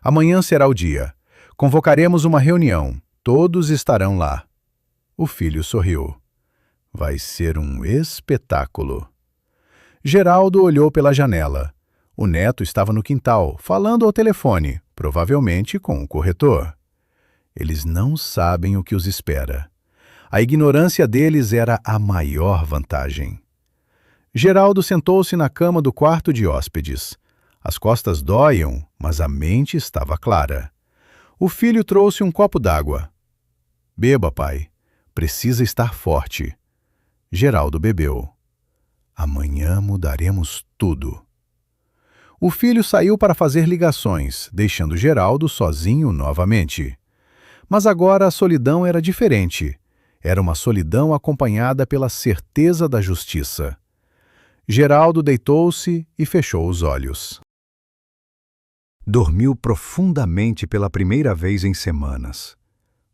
Amanhã será o dia. Convocaremos uma reunião. Todos estarão lá. O filho sorriu. Vai ser um espetáculo. Geraldo olhou pela janela. O neto estava no quintal, falando ao telefone, provavelmente com o corretor. Eles não sabem o que os espera. A ignorância deles era a maior vantagem. Geraldo sentou-se na cama do quarto de hóspedes. As costas dóiam, mas a mente estava clara. O filho trouxe um copo d'água. Beba, pai. Precisa estar forte. Geraldo bebeu. Amanhã mudaremos tudo. O filho saiu para fazer ligações, deixando Geraldo sozinho novamente. Mas agora a solidão era diferente. Era uma solidão acompanhada pela certeza da justiça. Geraldo deitou-se e fechou os olhos. Dormiu profundamente pela primeira vez em semanas.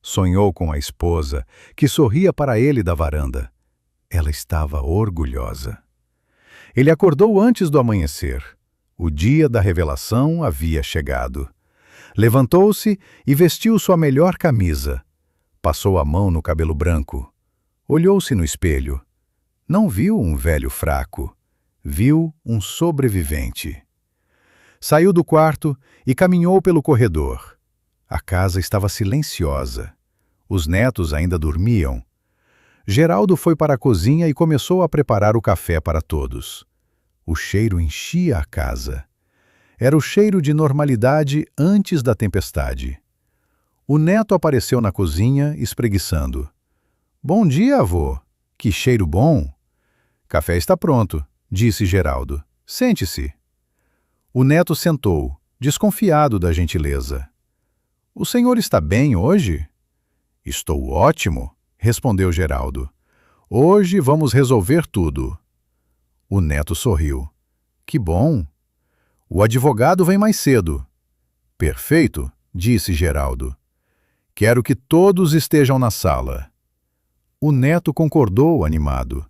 Sonhou com a esposa, que sorria para ele da varanda. Ela estava orgulhosa. Ele acordou antes do amanhecer. O dia da revelação havia chegado. Levantou-se e vestiu sua melhor camisa. Passou a mão no cabelo branco. Olhou-se no espelho. Não viu um velho fraco. viu um sobrevivente. Saiu do quarto e caminhou pelo corredor. A casa estava silenciosa. Os netos ainda dormiam. Geraldo foi para a cozinha e começou a preparar o café para todos. O cheiro enchia a casa. Era o cheiro de normalidade antes da tempestade. O neto apareceu na cozinha, espreguiçando. "Bom dia, avô. Que cheiro bom!" "Café está pronto", disse Geraldo. "Sente-se." O neto sentou, desconfiado da gentileza. "O senhor está bem hoje?" "Estou ótimo", respondeu Geraldo. "Hoje vamos resolver tudo." O neto sorriu. "Que bom. O advogado vem mais cedo." "Perfeito", disse Geraldo. "Quero que todos estejam na sala." O neto concordou, animado.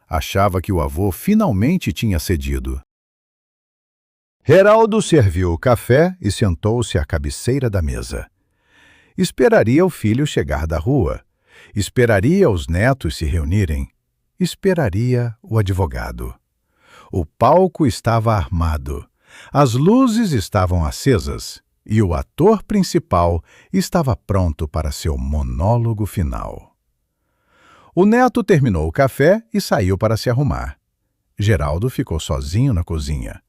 Achava que o avô finalmente tinha cedido. Geraldo serviu o café e sentou-se à cabeceira da mesa. Esperaria o filho chegar da rua. Esperaria os netos se reunirem. Esperaria o advogado. O palco estava armado. As luzes estavam acesas e o ator principal estava pronto para seu monólogo final. O neto terminou o café e saiu para se arrumar. Geraldo ficou sozinho na cozinha.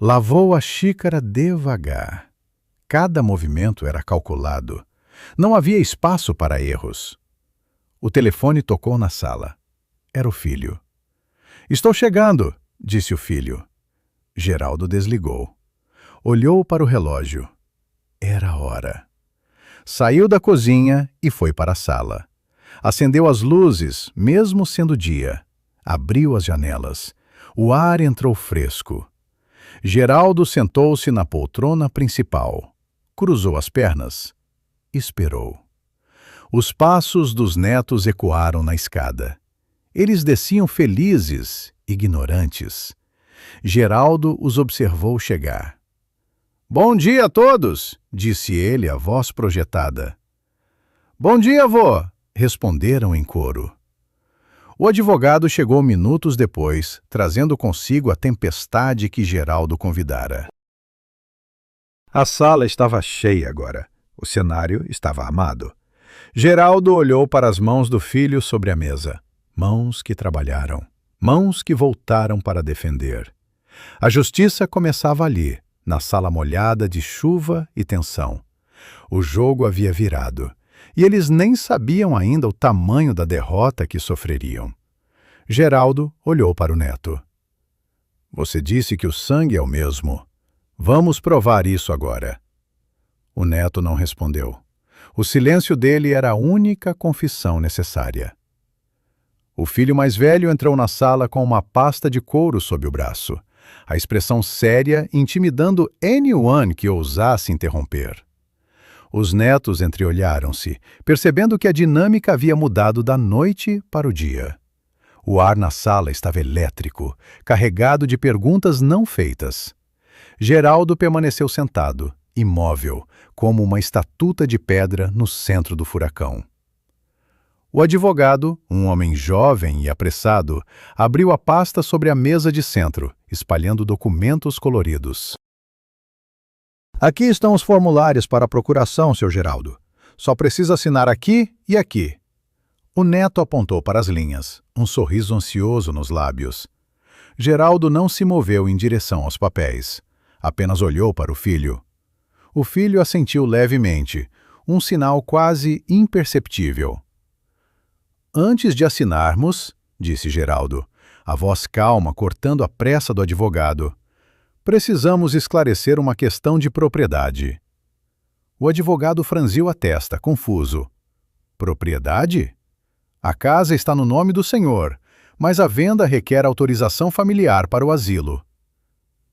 Lavou a xícara devagar. Cada movimento era calculado. Não havia espaço para erros. O telefone tocou na sala. Era o filho. "Estou chegando", disse o filho. Geraldo desligou. Olhou para o relógio. Era a hora. Saiu da cozinha e foi para a sala. Acendeu as luzes, mesmo sendo dia. Abriu as janelas. O ar entrou fresco. Geraldo sentou-se na poltrona principal. Cruzou as pernas. Esperou. Os passos dos netos ecoaram na escada. Eles desciam felizes, ignorantes. Geraldo os observou chegar. "Bom dia a todos", disse ele, a voz projetada. "Bom dia, avô", responderam em coro. O advogado chegou minutos depois, trazendo consigo a tempestade que Geraldo convidara. A sala estava cheia agora. O cenário estava armado. Geraldo olhou para as mãos do filho sobre a mesa. Mãos que trabalharam. Mãos que voltaram para defender. A justiça começava ali, na sala molhada de chuva e tensão. O jogo havia virado. E eles nem sabiam ainda o tamanho da derrota que sofreriam. Geraldo olhou para o neto. "Você disse que o sangue é o mesmo. Vamos provar isso agora." O neto não respondeu. O silêncio dele era a única confissão necessária. O filho mais velho entrou na sala com uma pasta de couro sob o braço, a expressão séria intimidando anyone que ousasse interromper. Os netos entreolharam-se, percebendo que a dinâmica havia mudado da noite para o dia. O ar na sala estava elétrico, carregado de perguntas não feitas. Geraldo permaneceu sentado, imóvel, como uma estatuta de pedra no centro do furacão. O advogado, um homem jovem e apressado, abriu a pasta sobre a mesa de centro, espalhando documentos coloridos. "Aqui estão os formulários para a procuração, Sr. Geraldo. Só precisa assinar aqui e aqui." O neto apontou para as linhas, um sorriso ansioso nos lábios. Geraldo não se moveu em direção aos papéis. Apenas olhou para o filho. O filho assentiu levemente, um sinal quase imperceptível. "Antes de assinarmos", disse Geraldo, a voz calma cortando a pressa do advogado, "precisamos esclarecer uma questão de propriedade." O advogado franziu a testa, confuso. "Propriedade? A casa está no nome do senhor, mas a venda requer autorização familiar para o asilo."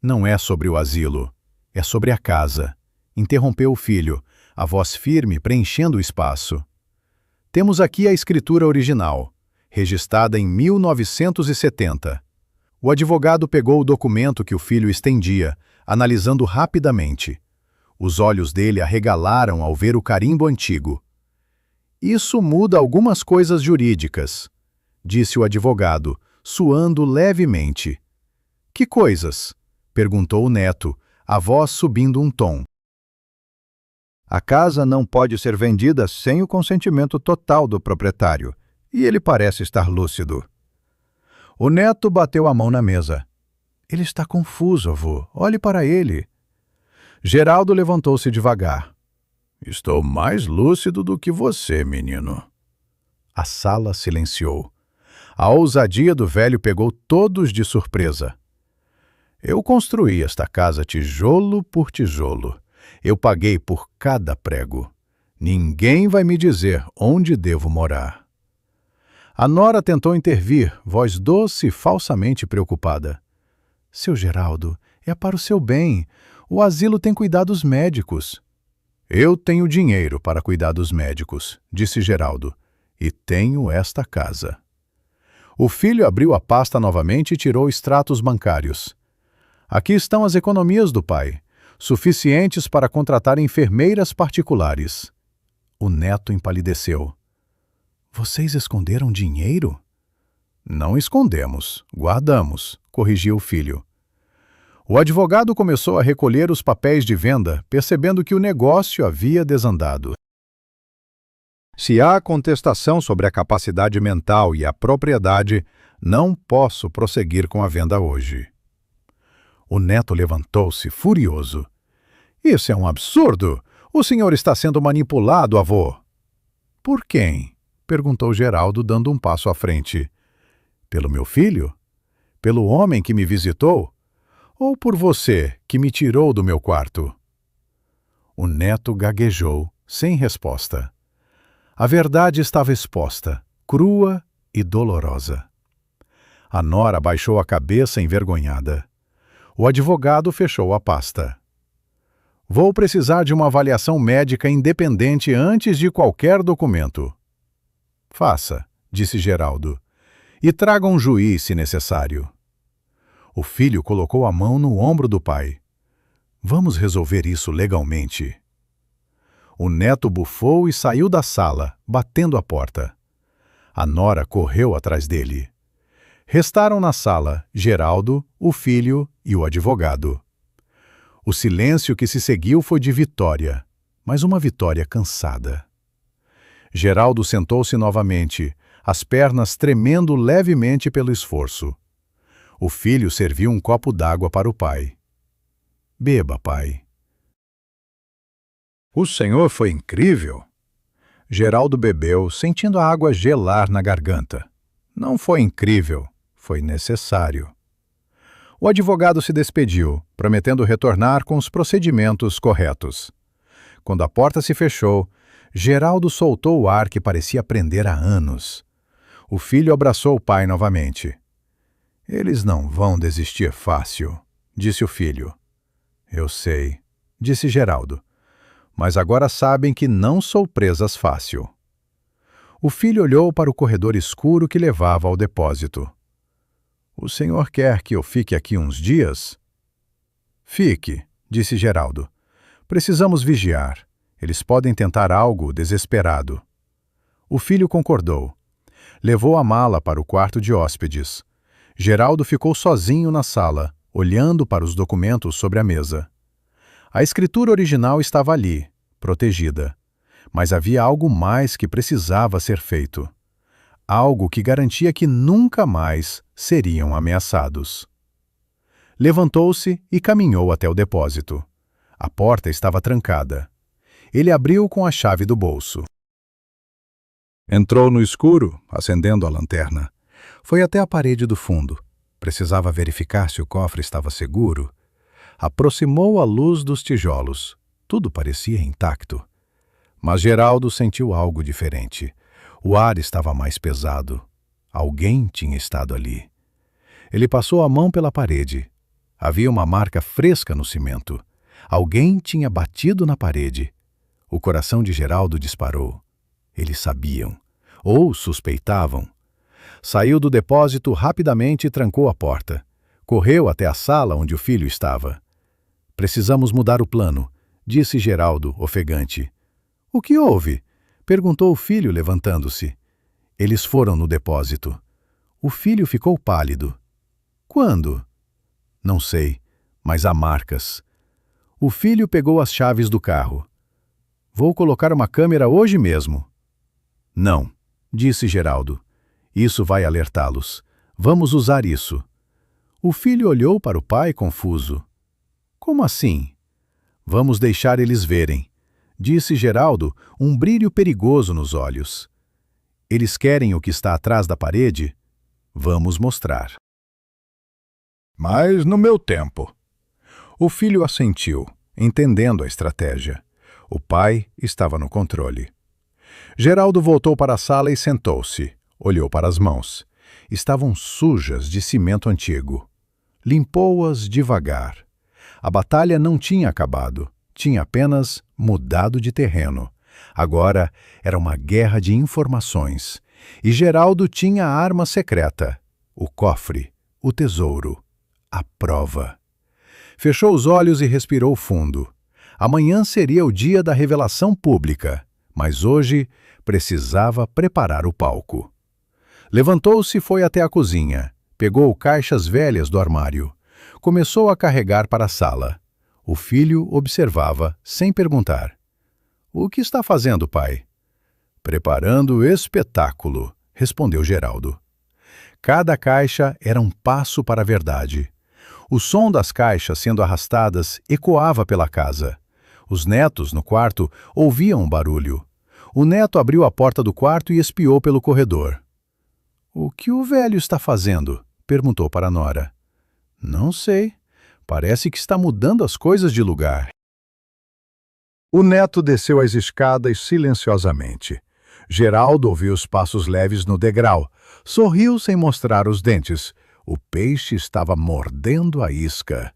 "Não é sobre o asilo, é sobre a casa", interrompeu o filho, a voz firme preenchendo o espaço. "Temos aqui a escritura original, registrada em 1970. O advogado pegou o documento que o filho estendia, analisando rapidamente. Os olhos dele arregalaram ao ver o carimbo antigo. "Isso muda algumas coisas jurídicas", disse o advogado, suando levemente. Que coisas? Perguntou o neto, a voz subindo um tom. A casa não pode ser vendida sem o consentimento total do proprietário, e ele parece estar lúcido. O neto bateu a mão na mesa. Ele está confuso, avô. Olhe para ele. Geraldo levantou-se devagar. Estou mais lúcido do que você, menino. A sala silenciou. A ousadia do velho pegou todos de surpresa. Eu construí esta casa tijolo por tijolo. Eu paguei por cada prego. Ninguém vai me dizer onde devo morar. A nora tentou intervir, voz doce e falsamente preocupada. Seu Geraldo, é para o seu bem. O asilo tem cuidados médicos. Eu tenho dinheiro para cuidar dos médicos, disse Geraldo, e tenho esta casa. O filho abriu a pasta novamente e tirou extratos bancários. Aqui estão as economias do pai, suficientes para contratar enfermeiras particulares. O neto empalideceu. Vocês esconderam dinheiro? Não escondemos, guardamos, corrigiu o filho. O advogado começou a recolher os papéis de venda, percebendo que o negócio havia desandado. Se há contestação sobre a capacidade mental e a propriedade, não posso prosseguir com a venda hoje. O neto levantou-se, furioso. Isso é um absurdo! O senhor está sendo manipulado, avô. Por quem? Perguntou Geraldo, dando um passo à frente. Pelo meu filho? Pelo homem que me visitou? Ou por você, que me tirou do meu quarto? O neto gaguejou, sem resposta. A verdade estava exposta, crua e dolorosa. A nora baixou a cabeça envergonhada. O advogado fechou a pasta. Vou precisar de uma avaliação médica independente antes de qualquer documento. Faça, disse Geraldo, e traga um juiz se necessário. O filho colocou a mão no ombro do pai. Vamos resolver isso legalmente. O neto bufou e saiu da sala, batendo a porta. A nora correu atrás dele. Restaram na sala Geraldo, o filho e o advogado. O silêncio que se seguiu foi de vitória, mas uma vitória cansada. Geraldo sentou-se novamente, as pernas tremendo levemente pelo esforço. O filho serviu um copo d'água para o pai. Beba, pai. O senhor foi incrível. Geraldo bebeu, sentindo a água gelar na garganta. Não foi incrível, foi necessário. O advogado se despediu, prometendo retornar com os procedimentos corretos. Quando a porta se fechou, Geraldo soltou o ar que parecia prender há anos. O filho abraçou o pai novamente. Eles não vão desistir fácil, disse o filho. Eu sei, disse Geraldo, mas agora sabem que não sou presas fácil. O filho olhou para o corredor escuro que levava ao depósito. O senhor quer que eu fique aqui uns dias? Fique, disse Geraldo. Precisamos vigiar. Eles podem tentar algo desesperado. O filho concordou. Levou a mala para o quarto de hóspedes. Geraldo ficou sozinho na sala, olhando para os documentos sobre a mesa. A escritura original estava ali, protegida. Mas havia algo mais que precisava ser feito. Algo que garantia que nunca mais seriam ameaçados. Levantou-se e caminhou até o depósito. A porta estava trancada. Ele abriu com a chave do bolso. Entrou no escuro, acendendo a lanterna. Foi até a parede do fundo. Precisava verificar se o cofre estava seguro. Aproximou a luz dos tijolos. Tudo parecia intacto. Mas Geraldo sentiu algo diferente. O ar estava mais pesado. Alguém tinha estado ali. Ele passou a mão pela parede. Havia uma marca fresca no cimento. Alguém tinha batido na parede. O coração de Geraldo disparou. Eles sabiam, ou suspeitavam. Saiu do depósito rapidamente e trancou a porta. Correu até a sala onde o filho estava. Precisamos mudar o plano, disse Geraldo, ofegante. O que houve? Perguntou o filho, levantando-se. Eles foram no depósito. O filho ficou pálido. Quando? Não sei, mas há marcas. O filho pegou as chaves do carro. Vou colocar uma câmera hoje mesmo. Não, disse Geraldo. Isso vai alertá-los. Vamos usar isso. O filho olhou para o pai confuso. Como assim? Vamos deixar eles verem, disse Geraldo, um brilho perigoso nos olhos. Eles querem o que está atrás da parede? Vamos mostrar. Mas no meu tempo. O filho assentiu, entendendo a estratégia. O pai estava no controle. Geraldo voltou para a sala e sentou-se. Olhou para as mãos. Estavam sujas de cimento antigo. Limpou-as devagar. A batalha não tinha acabado. Tinha apenas mudado de terreno. Agora era uma guerra de informações. E Geraldo tinha a arma secreta, o cofre, o tesouro, a prova. Fechou os olhos e respirou fundo. Amanhã seria o dia da revelação pública, mas hoje precisava preparar o palco. Levantou-se e foi até a cozinha. Pegou caixas velhas do armário. Começou a carregar para a sala. O filho observava, sem perguntar. O que está fazendo, pai? Preparando o espetáculo, respondeu Geraldo. Cada caixa era um passo para a verdade. O som das caixas sendo arrastadas ecoava pela casa. Os netos, no quarto, ouviam o barulho. O neto abriu a porta do quarto e espiou pelo corredor. O que o velho está fazendo? Perguntou para a nora. Não sei. Parece que está mudando as coisas de lugar. O neto desceu as escadas silenciosamente. Geraldo ouviu os passos leves no degrau. Sorriu sem mostrar os dentes. O peixe estava mordendo a isca.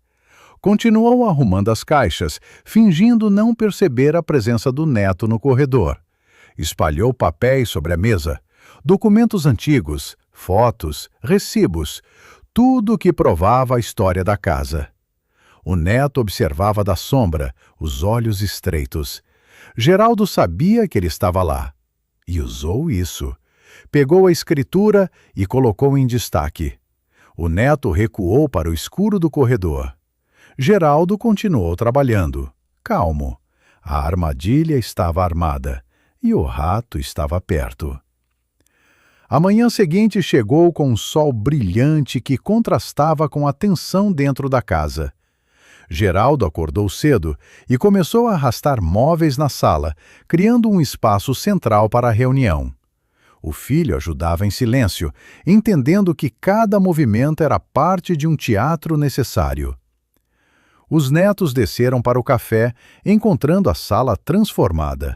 Continuou arrumando as caixas, fingindo não perceber a presença do neto no corredor. Espalhou papéis sobre a mesa. Documentos antigos, fotos, recibos, tudo que provava a história da casa. O neto observava da sombra, os olhos estreitos. Geraldo sabia que ele estava lá. E usou isso. Pegou a escritura e colocou em destaque. O neto recuou para o escuro do corredor. Geraldo continuou trabalhando, calmo. A armadilha estava armada e o rato estava perto. A manhã seguinte chegou com um sol brilhante que contrastava com a tensão dentro da casa. Geraldo acordou cedo e começou a arrastar móveis na sala, criando um espaço central para a reunião. O filho ajudava em silêncio, entendendo que cada movimento era parte de um teatro necessário. Os netos desceram para o café, encontrando a sala transformada.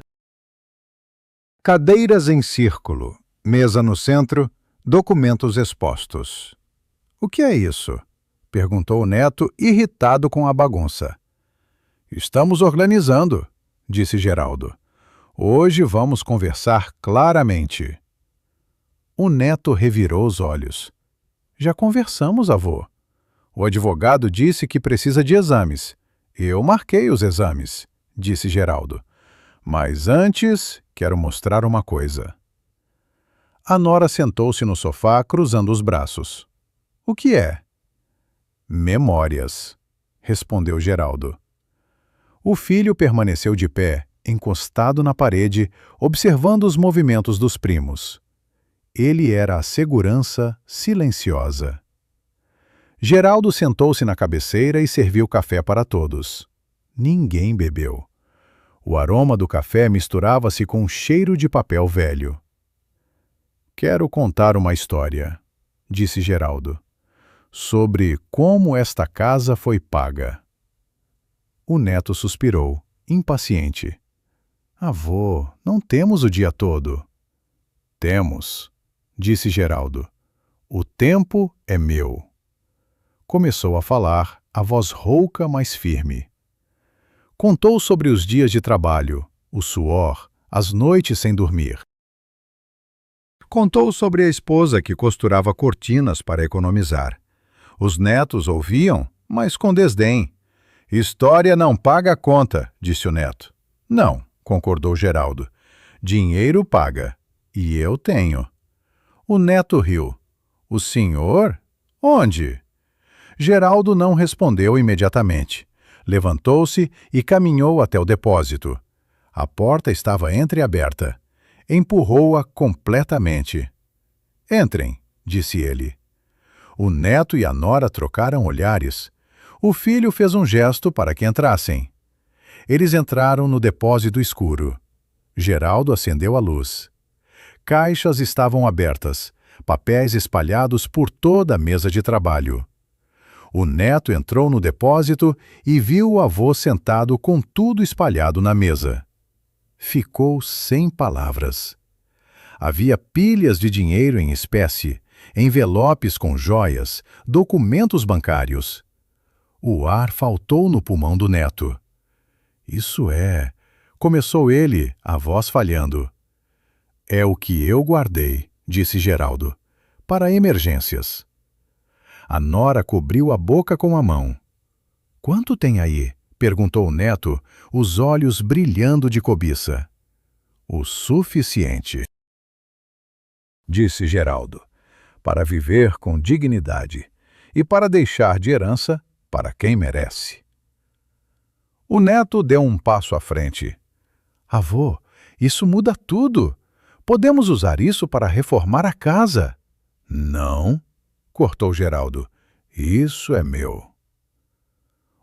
Cadeiras em círculo, mesa no centro, documentos expostos. O que é isso? Perguntou o neto, irritado com a bagunça. Estamos organizando, disse Geraldo. Hoje vamos conversar claramente. O neto revirou os olhos. Já conversamos, avô. O advogado disse que precisa de exames. Eu marquei os exames, disse Geraldo. Mas antes, quero mostrar uma coisa. A nora sentou-se no sofá, cruzando os braços. O que é? Memórias, respondeu Geraldo. O filho permaneceu de pé, encostado na parede, observando os movimentos dos primos. Ele era a segurança silenciosa. Geraldo sentou-se na cabeceira e serviu café para todos. Ninguém bebeu. O aroma do café misturava-se com o cheiro de papel velho. Quero contar uma história, disse Geraldo, sobre como esta casa foi paga. O neto suspirou, impaciente. Avô, não temos o dia todo. Temos, disse Geraldo. O tempo é meu. Começou a falar, a voz rouca, mas firme. Contou sobre os dias de trabalho, o suor, as noites sem dormir. Contou sobre a esposa que costurava cortinas para economizar. Os netos ouviam, mas com desdém. História não paga a conta, disse o neto. Não, concordou Geraldo. Dinheiro paga. E eu tenho. O neto riu. O senhor? Onde? Geraldo não respondeu imediatamente. Levantou-se e caminhou até o depósito. A porta estava entreaberta. Empurrou-a completamente. "Entrem", disse ele. O neto e a nora trocaram olhares. O filho fez um gesto para que entrassem. Eles entraram no depósito escuro. Geraldo acendeu a luz. Caixas estavam abertas, papéis espalhados por toda a mesa de trabalho. O neto entrou no depósito e viu o avô sentado com tudo espalhado na mesa. Ficou sem palavras. Havia pilhas de dinheiro em espécie, envelopes com joias, documentos bancários. O ar faltou no pulmão do neto. "Isso é..." começou ele, a voz falhando. "É o que eu guardei", disse Geraldo, "para emergências." A nora cobriu a boca com a mão. "Quanto tem aí?" perguntou o neto, os olhos brilhando de cobiça. "O suficiente", disse Geraldo, "para viver com dignidade e para deixar de herança para quem merece." O neto deu um passo à frente. "Avô, isso muda tudo. Podemos usar isso para reformar a casa." "Não", cortou Geraldo. "Isso é meu."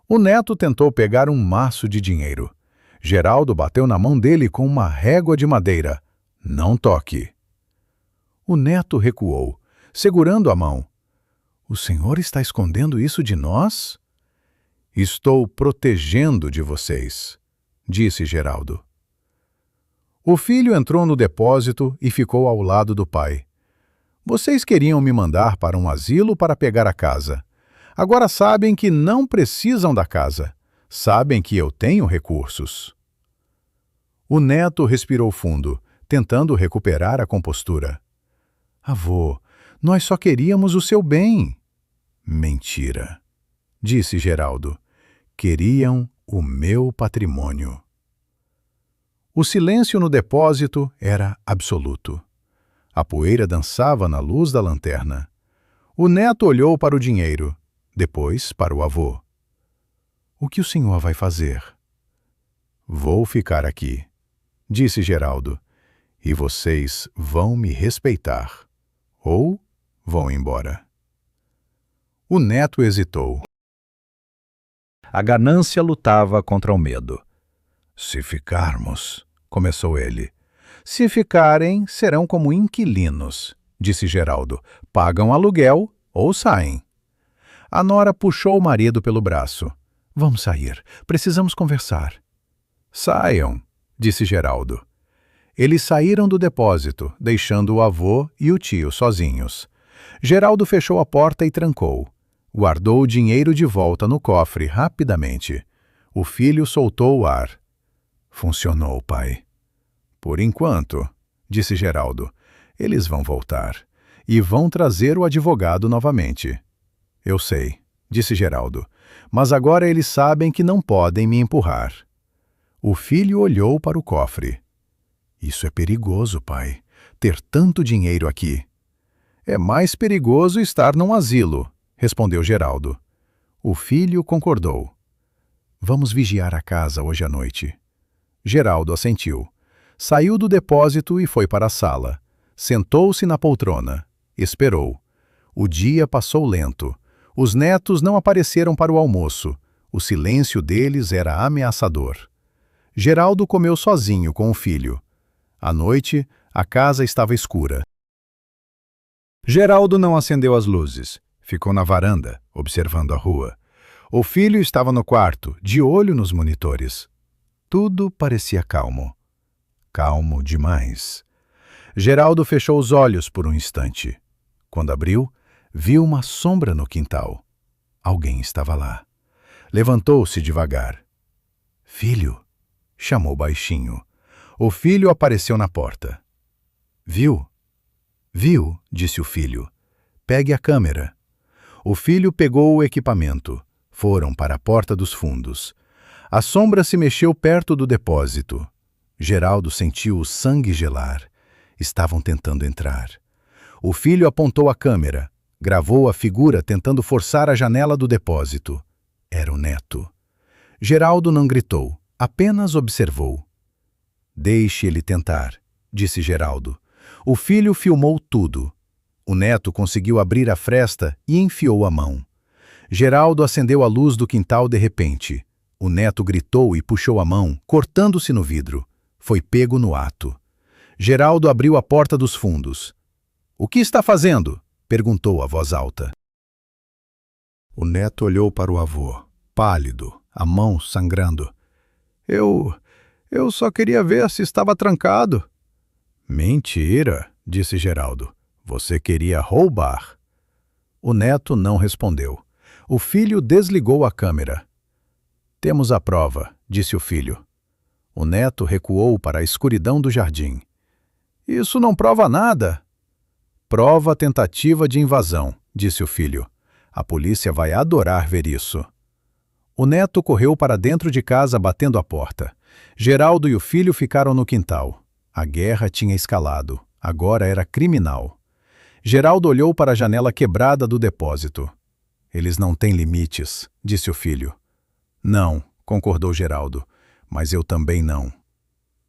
O neto tentou pegar um maço de dinheiro. Geraldo bateu na mão dele com uma régua de madeira. "Não toque." O neto recuou, segurando a mão. "O senhor está escondendo isso de nós?" "Estou protegendo de vocês", disse Geraldo. O filho entrou no depósito e ficou ao lado do pai. "Vocês queriam me mandar para um asilo para pegar a casa. Agora sabem que não precisam da casa. Sabem que eu tenho recursos." O neto respirou fundo, tentando recuperar a compostura. "Avô, nós só queríamos o seu bem." "Mentira", disse Geraldo. "Queriam o meu patrimônio." O silêncio no depósito era absoluto. A poeira dançava na luz da lanterna. O neto olhou para o dinheiro, depois para o avô. "O que o senhor vai fazer?" "Vou ficar aqui", disse Geraldo, "e vocês vão me respeitar. Ou vão embora." O neto hesitou. A ganância lutava contra o medo. "Se ficarmos", começou ele. "Se ficarem, serão como inquilinos", disse Geraldo. "Pagam aluguel ou saem." A nora puxou o marido pelo braço. "Vamos sair. Precisamos conversar." "Saiam", disse Geraldo. Eles saíram do depósito, deixando o avô e o tio sozinhos. Geraldo fechou a porta e trancou. Guardou o dinheiro de volta no cofre rapidamente. O filho soltou o ar. "Funcionou, pai." "Por enquanto", disse Geraldo. "Eles vão voltar. E vão trazer o advogado novamente." "Eu sei", disse Geraldo. "Mas agora eles sabem que não podem me empurrar." O filho olhou para o cofre. "Isso é perigoso, pai. Ter tanto dinheiro aqui." "É mais perigoso estar num asilo", respondeu Geraldo. O filho concordou. "Vamos vigiar a casa hoje à noite." Geraldo assentiu. Saiu do depósito e foi para a sala. Sentou-se na poltrona. Esperou. O dia passou lento. Os netos não apareceram para o almoço. O silêncio deles era ameaçador. Geraldo comeu sozinho com o filho. À noite, a casa estava escura. Geraldo não acendeu as luzes. Ficou na varanda, observando a rua. O filho estava no quarto, de olho nos monitores. Tudo parecia calmo. Calmo demais. Geraldo fechou os olhos por um instante. Quando abriu, viu uma sombra no quintal. Alguém estava lá. Levantou-se devagar. "Filho", chamou baixinho. O filho apareceu na porta. "Viu?" "Viu", disse o filho. "Pegue a câmera." O filho pegou o equipamento. Foram para a porta dos fundos. A sombra se mexeu perto do depósito. Geraldo sentiu o sangue gelar. Estavam tentando entrar. O filho apontou a câmera. Gravou a figura tentando forçar a janela do depósito. Era o neto. Geraldo não gritou, apenas observou. Deixe ele tentar, disse Geraldo. O filho filmou tudo. O neto conseguiu abrir a fresta e enfiou a mão. Geraldo acendeu a luz do quintal de repente. O neto gritou e puxou a mão, cortando-se no vidro. Foi pego no ato. Geraldo abriu a porta dos fundos. "O que está fazendo?" perguntou a voz alta. O neto olhou para o avô, pálido, a mão sangrando. Eu só queria ver se estava trancado." "Mentira", disse Geraldo. "Você queria roubar." O neto não respondeu. O filho desligou a câmera. "Temos a prova", disse o filho. O neto recuou para a escuridão do jardim. "Isso não prova nada." "Prova a tentativa de invasão", disse o filho. "A polícia vai adorar ver isso." O neto correu para dentro de casa batendo a porta. Geraldo e o filho ficaram no quintal. A guerra tinha escalado. Agora era criminal. Geraldo olhou para a janela quebrada do depósito. "Eles não têm limites", disse o filho. "Não", concordou Geraldo, "mas eu também não."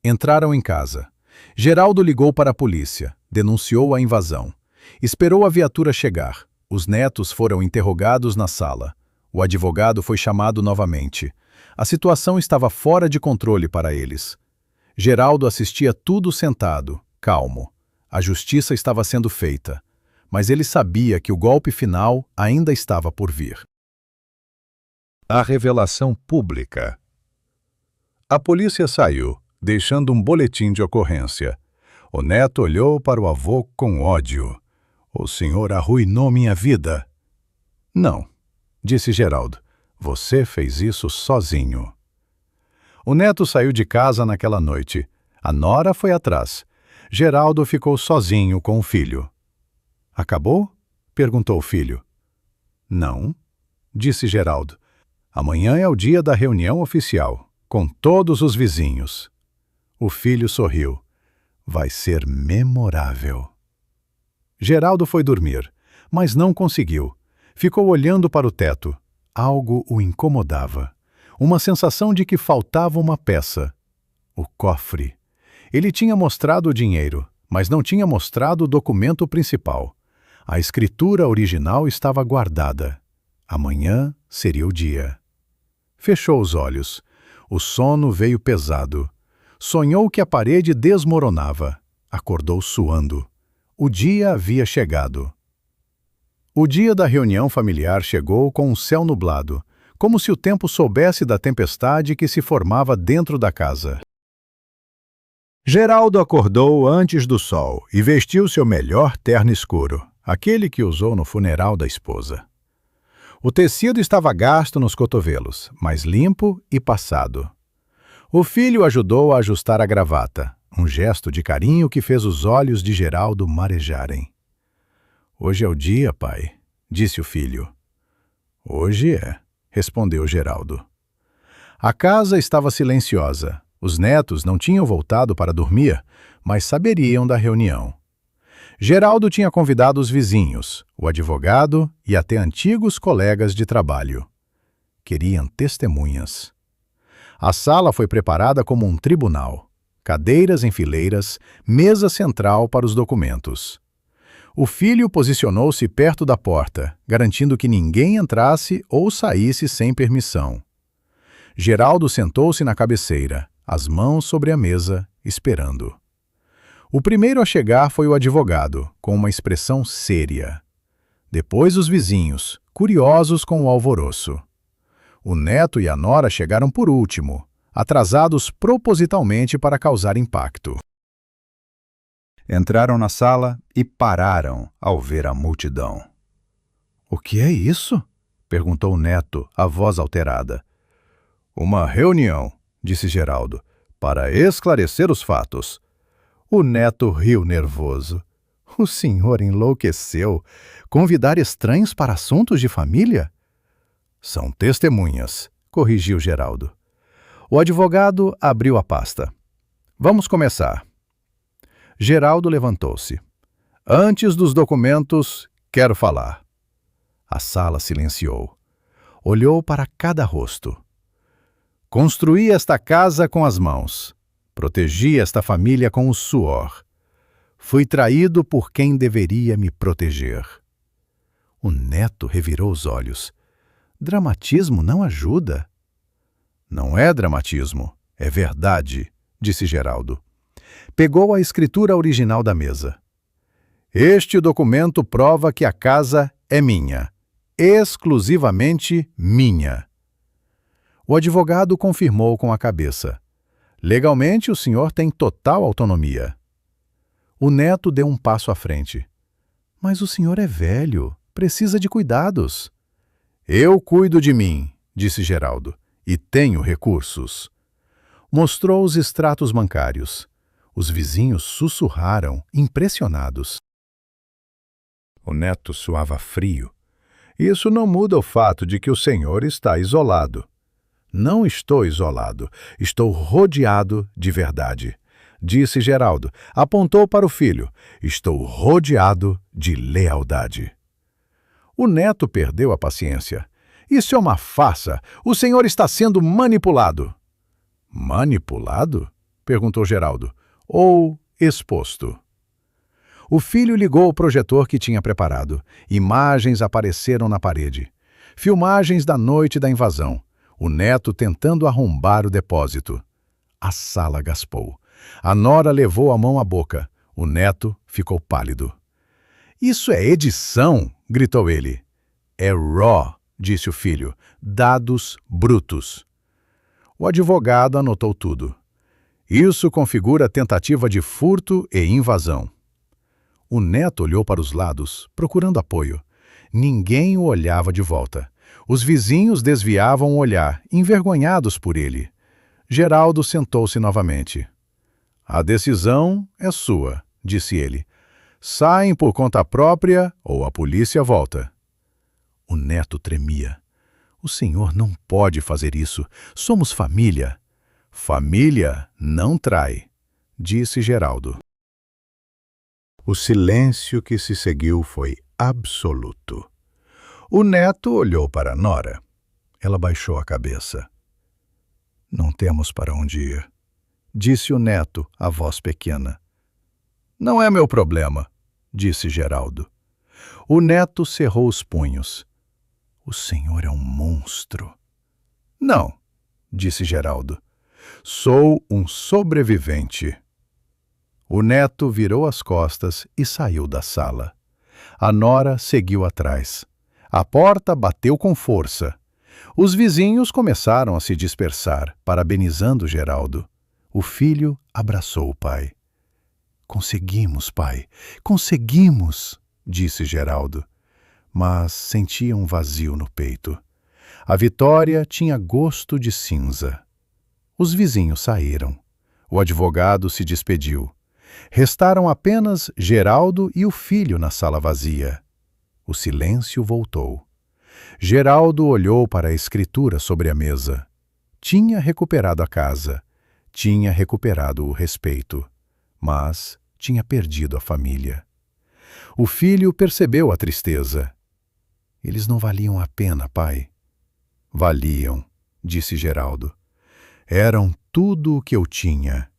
Entraram em casa. Geraldo ligou para a polícia, denunciou a invasão. Esperou a viatura chegar. Os netos foram interrogados na sala. O advogado foi chamado novamente. A situação estava fora de controle para eles. Geraldo assistia tudo sentado, calmo. A justiça estava sendo feita, mas ele sabia que o golpe final ainda estava por vir. A revelação pública. A polícia saiu, deixando um boletim de ocorrência. O neto olhou para o avô com ódio. "O senhor arruinou minha vida." "Não", disse Geraldo. "Você fez isso sozinho." O neto saiu de casa naquela noite. A nora foi atrás. Geraldo ficou sozinho com o filho. "Acabou?" perguntou o filho. "Não", disse Geraldo. "Amanhã é o dia da reunião oficial, com todos os vizinhos." O filho sorriu. "Vai ser memorável." Geraldo foi dormir, mas não conseguiu. Ficou olhando para o teto. Algo o incomodava. Uma sensação de que faltava uma peça. O cofre. Ele tinha mostrado o dinheiro, mas não tinha mostrado o documento principal. A escritura original estava guardada. Amanhã seria o dia. Fechou os olhos. O sono veio pesado. Sonhou que a parede desmoronava. Acordou suando. O dia havia chegado. O dia da reunião familiar chegou com um céu nublado, como se o tempo soubesse da tempestade que se formava dentro da casa. Geraldo acordou antes do sol e vestiu seu melhor terno escuro, aquele que usou no funeral da esposa. O tecido estava gasto nos cotovelos, mas limpo e passado. O filho ajudou a ajustar a gravata, um gesto de carinho que fez os olhos de Geraldo marejarem. "Hoje é o dia, pai", disse o filho. "Hoje é", respondeu Geraldo. A casa estava silenciosa. Os netos não tinham voltado para dormir, mas saberiam da reunião. Geraldo tinha convidado os vizinhos, o advogado e até antigos colegas de trabalho. Queriam testemunhas. A sala foi preparada como um tribunal. Cadeiras em fileiras, mesa central para os documentos. O filho posicionou-se perto da porta, garantindo que ninguém entrasse ou saísse sem permissão. Geraldo sentou-se na cabeceira, as mãos sobre a mesa, esperando. O primeiro a chegar foi o advogado, com uma expressão séria. Depois os vizinhos, curiosos com o alvoroço. O neto e a nora chegaram por último, atrasados propositalmente para causar impacto. Entraram na sala e pararam ao ver a multidão. "O que é isso?" perguntou o neto, a voz alterada. "Uma reunião", disse Geraldo, "para esclarecer os fatos." O neto riu nervoso. "O senhor enlouqueceu. Convidar estranhos para assuntos de família?" "São testemunhas", corrigiu Geraldo. O advogado abriu a pasta. "Vamos começar." Geraldo levantou-se. "Antes dos documentos, Quero falar. A sala silenciou. Olhou para cada rosto. Construí esta casa com as mãos. Protegi esta família com o suor. Fui traído por quem deveria me proteger. O neto revirou os olhos. Dramatismo não ajuda. Não é dramatismo, é verdade, disse Geraldo. Pegou a escritura original da mesa. Este documento prova que a casa é minha, exclusivamente minha. O advogado confirmou com a cabeça. Legalmente, o senhor tem total autonomia. O neto deu um passo à frente. Mas o senhor é velho, precisa de cuidados. Eu cuido de mim, disse Geraldo, e tenho recursos. Mostrou os extratos bancários. Os vizinhos sussurraram, impressionados. O neto suava frio. Isso não muda o fato de que o senhor está isolado. Não estou isolado, estou rodeado de verdade, disse Geraldo. Apontou para o filho. Estou rodeado de lealdade. O neto perdeu a paciência. Isso é uma farsa. O senhor está sendo manipulado. Manipulado? Perguntou Geraldo. Ou exposto? O filho ligou o projetor que tinha preparado. Imagens apareceram na parede. Filmagens da noite da invasão. O neto tentando arrombar o depósito. A sala gaspou. A nora levou a mão à boca. O neto ficou pálido. Isso é edição, gritou ele. É raw, disse o filho. Dados brutos. O advogado anotou tudo. Isso configura tentativa de furto e invasão. O neto olhou para os lados, procurando apoio. Ninguém o olhava de volta. Os vizinhos desviavam o olhar, envergonhados por ele. Geraldo sentou-se novamente. A decisão é sua, disse ele. Saem por conta própria ou a polícia volta. O neto tremia. O senhor não pode fazer isso. Somos família. Família não trai, disse Geraldo. O silêncio que se seguiu foi absoluto. O neto olhou para a nora. Ela baixou a cabeça. Não temos para onde ir, disse o neto, a voz pequena. Não é meu problema, disse Geraldo. O neto cerrou os punhos. O senhor é um monstro. Não, disse Geraldo. Sou um sobrevivente. O neto virou as costas e saiu da sala. A nora seguiu atrás. A porta bateu com força. Os vizinhos começaram a se dispersar, parabenizando Geraldo. O filho abraçou o pai. Conseguimos, pai, conseguimos, disse Geraldo. Mas sentia um vazio no peito. A vitória tinha gosto de cinza. Os vizinhos saíram. O advogado se despediu. Restaram apenas Geraldo e o filho na sala vazia. O silêncio voltou. Geraldo olhou para a escritura sobre a mesa. Tinha recuperado a casa. Tinha recuperado o respeito. Mas tinha perdido a família. O filho percebeu a tristeza. Eles não valiam a pena, pai. Valiam, disse Geraldo. Eram tudo o que eu tinha.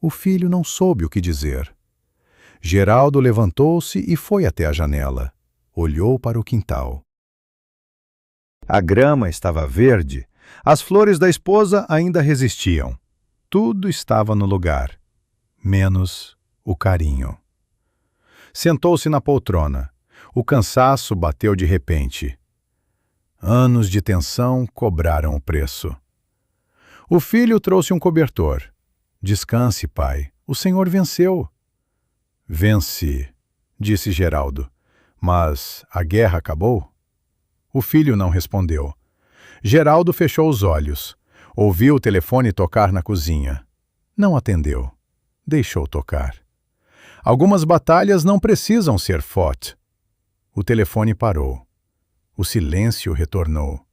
O filho não soube o que dizer. Geraldo levantou-se e foi até a janela. Olhou para o quintal. A grama estava verde. As flores da esposa ainda resistiam. Tudo estava no lugar, menos o carinho. Sentou-se na poltrona. O cansaço bateu de repente. Anos de tensão cobraram o preço. O filho trouxe um cobertor. Descanse, pai. O senhor venceu. Venci, disse Geraldo. Mas a guerra acabou? O filho não respondeu. Geraldo fechou os olhos. Ouviu o telefone tocar na cozinha. Não atendeu. Deixou tocar. Algumas batalhas não precisam ser fought. O telefone parou. O silêncio retornou.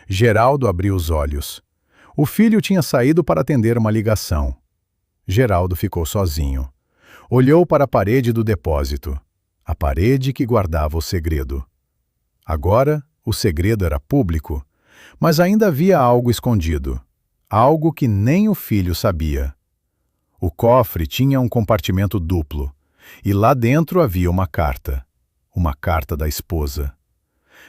Geraldo abriu os olhos. O filho tinha saído para atender uma ligação. Geraldo ficou sozinho. Olhou para a parede do depósito. a parede que guardava o segredo. Agora, o segredo era público, mas ainda havia algo escondido, algo que nem o filho sabia. O cofre tinha um compartimento duplo, e lá dentro havia uma carta da esposa.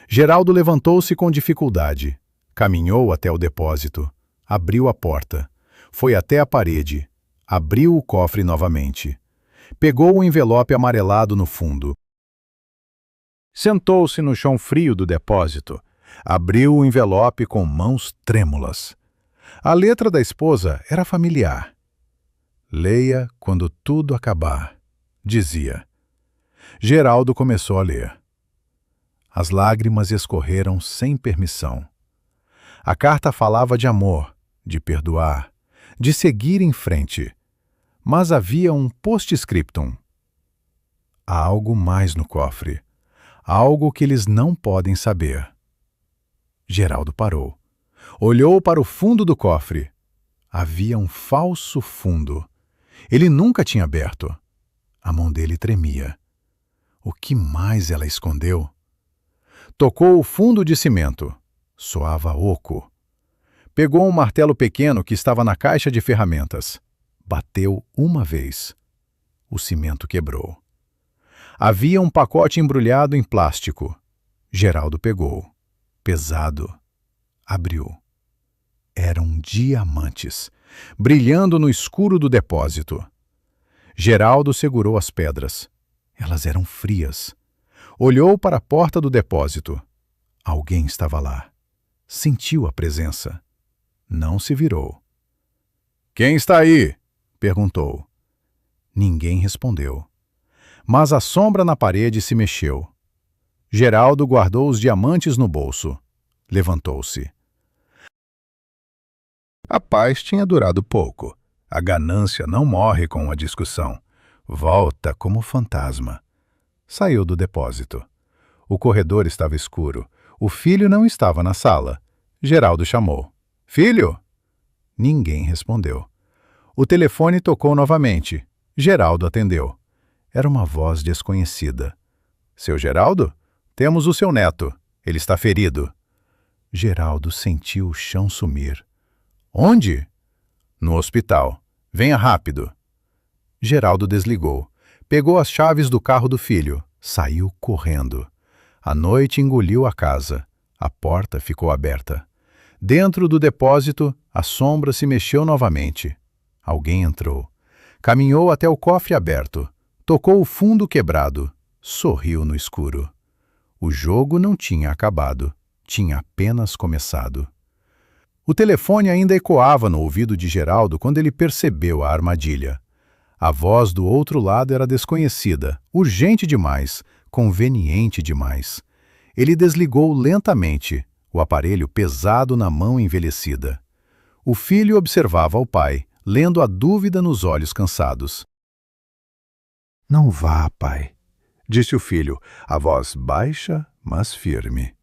Geraldo levantou-se com dificuldade, caminhou até o depósito, abriu a porta, foi até a parede, abriu o cofre novamente. Pegou o envelope amarelado no fundo. Sentou-se no chão frio do depósito. Abriu o envelope com mãos trêmulas. A letra da esposa era familiar. Leia quando tudo acabar, dizia. Geraldo começou a ler. As lágrimas escorreram sem permissão. A carta falava de amor, de perdoar, de seguir em frente. Mas havia um post-scriptum. Há algo mais no cofre. Algo que eles não podem saber. Geraldo parou. Olhou para o fundo do cofre. Havia um falso fundo. Ele nunca tinha aberto. A mão dele tremia. O que mais ela escondeu? Tocou o fundo de cimento. Soava oco. Pegou um martelo pequeno que estava na caixa de ferramentas. Bateu uma vez. O cimento quebrou. Havia um pacote embrulhado em plástico. Geraldo pegou. Pesado. Abriu. Eram diamantes, brilhando no escuro do depósito. Geraldo segurou as pedras. Elas eram frias. Olhou para a porta do depósito. Alguém estava lá. Sentiu a presença. Não se virou. "Quem está aí?" perguntou. Ninguém respondeu. Mas a sombra na parede se mexeu. Geraldo guardou os diamantes no bolso. Levantou-se. A paz tinha durado pouco. A ganância não morre com uma discussão. Volta como fantasma. Saiu do depósito. O corredor estava escuro. O filho não estava na sala. Geraldo chamou. "Filho?" Ninguém respondeu. O telefone tocou novamente. Geraldo atendeu. Era uma voz desconhecida. "Seu Geraldo? Temos o seu neto. Ele está ferido." Geraldo sentiu o chão sumir. "Onde?" "No hospital. Venha rápido." Geraldo desligou. Pegou as chaves do carro do filho. Saiu correndo. A noite engoliu a casa. A porta ficou aberta. Dentro do depósito, a sombra se mexeu novamente. Alguém entrou. Caminhou até o cofre aberto. Tocou o fundo quebrado. Sorriu no escuro. O jogo não tinha acabado. Tinha apenas começado. O telefone ainda ecoava no ouvido de Geraldo quando ele percebeu a armadilha. A voz do outro lado era desconhecida, urgente demais, conveniente demais. Ele desligou lentamente, o aparelho pesado na mão envelhecida. O filho observava o pai, lendo a dúvida nos olhos cansados. "Não vá, pai", disse o filho, a voz baixa, mas firme.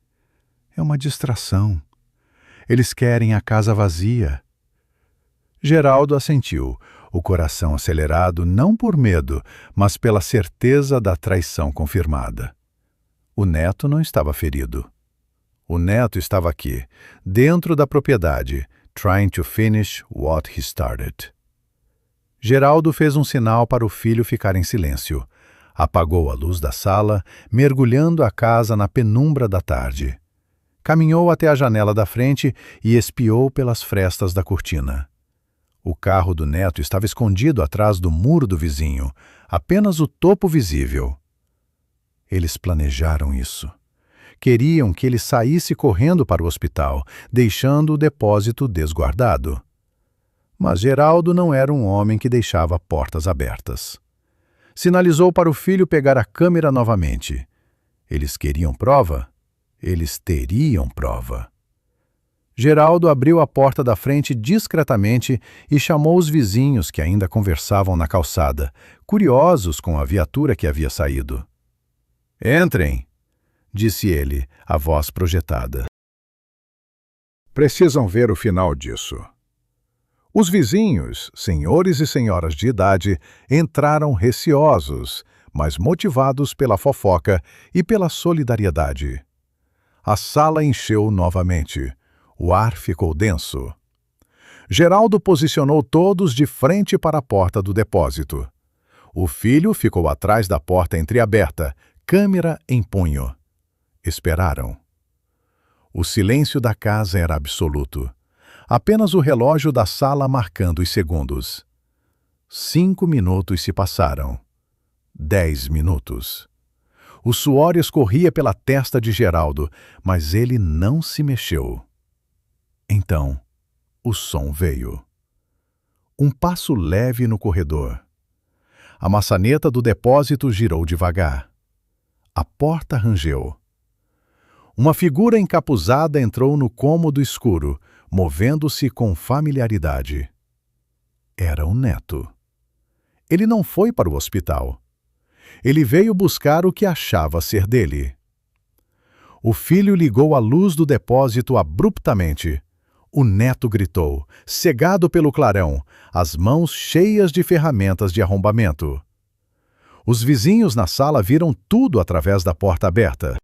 "É uma distração. Eles querem a casa vazia." Geraldo assentiu, o coração acelerado não por medo, mas pela certeza da traição confirmada. O neto não estava ferido. O neto estava aqui, dentro da propriedade, trying to finish what he started. Geraldo fez um sinal para o filho ficar em silêncio. Apagou a luz da sala, mergulhando a casa na penumbra da tarde. Caminhou até a janela da frente e espiou pelas frestas da cortina. O carro do neto estava escondido atrás do muro do vizinho, apenas o topo visível. Eles planejaram isso. Queriam que ele saísse correndo para o hospital, deixando o depósito desguardado. Mas Geraldo não era um homem que deixava portas abertas. Sinalizou para o filho pegar a câmera novamente. Eles queriam prova? Eles teriam prova. Geraldo abriu a porta da frente discretamente e chamou os vizinhos que ainda conversavam na calçada, curiosos com a viatura que havia saído. "Entrem", disse ele, a voz projetada. Precisam ver o final disso. Os vizinhos, senhores e senhoras de idade, entraram receosos, mas motivados pela fofoca e pela solidariedade. A sala encheu novamente. O ar ficou denso. Geraldo posicionou todos de frente para a porta do depósito. O filho ficou atrás da porta entreaberta, câmera em punho. Esperaram. O silêncio da casa era absoluto. Apenas o relógio da sala marcando os segundos. 5 minutos se passaram. 10 minutos. O suor escorria pela testa de Geraldo, mas ele não se mexeu. Então, o som veio. Um passo leve no corredor. A maçaneta do depósito girou devagar. A porta rangeu. Uma figura encapuzada entrou no cômodo escuro, movendo-se com familiaridade. Era o neto. Ele não foi para o hospital. Ele veio buscar o que achava ser dele. O filho ligou a luz do depósito abruptamente. O neto gritou, cegado pelo clarão, as mãos cheias de ferramentas de arrombamento. Os vizinhos na sala viram tudo através da porta aberta.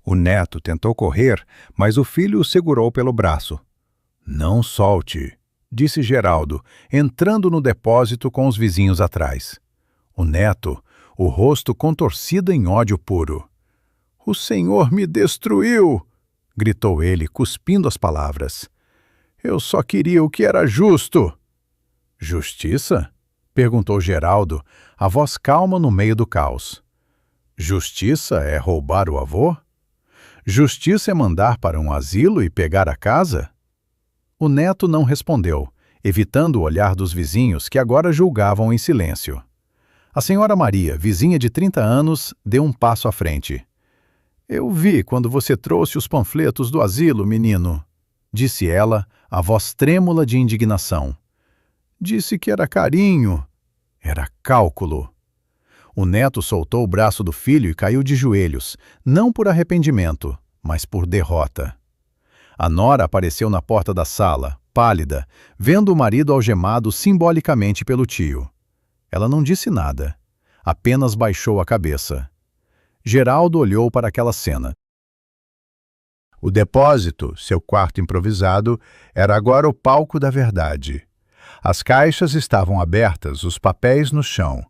O neto tentou correr, mas o filho o segurou pelo braço. Não solte, disse Geraldo, entrando no depósito com os vizinhos atrás. O neto, o rosto contorcido em ódio puro. O Senhor me destruiu! Gritou ele, cuspindo as palavras. Eu só queria o que era justo. Justiça? Perguntou Geraldo, a voz calma no meio do caos. Justiça é roubar o avô? Justiça é mandar para um asilo e pegar a casa? O neto não respondeu, evitando o olhar dos vizinhos que agora julgavam em silêncio. A senhora Maria, vizinha de 30 anos, deu um passo à frente. Eu vi quando você trouxe os panfletos do asilo, menino, disse ela, a voz trêmula de indignação. Disse que era carinho. Era cálculo. O neto soltou o braço do filho e caiu de joelhos, não por arrependimento, mas por derrota. A nora apareceu na porta da sala, pálida, vendo o marido algemado simbolicamente pelo tio. Ela não disse nada, apenas baixou a cabeça. Geraldo olhou para aquela cena. O depósito, seu quarto improvisado, era agora o palco da verdade. As caixas estavam abertas, os papéis no chão.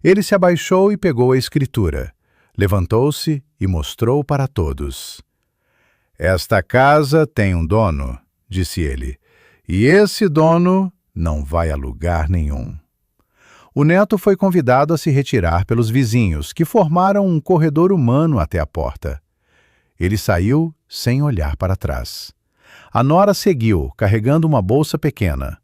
Ele se abaixou e pegou a escritura. Levantou-se e mostrou para todos. Esta casa tem um dono, disse ele, e esse dono não vai a lugar nenhum. O neto foi convidado a se retirar pelos vizinhos, que formaram um corredor humano até a porta. Ele saiu sem olhar para trás. A nora seguiu, carregando uma bolsa pequena.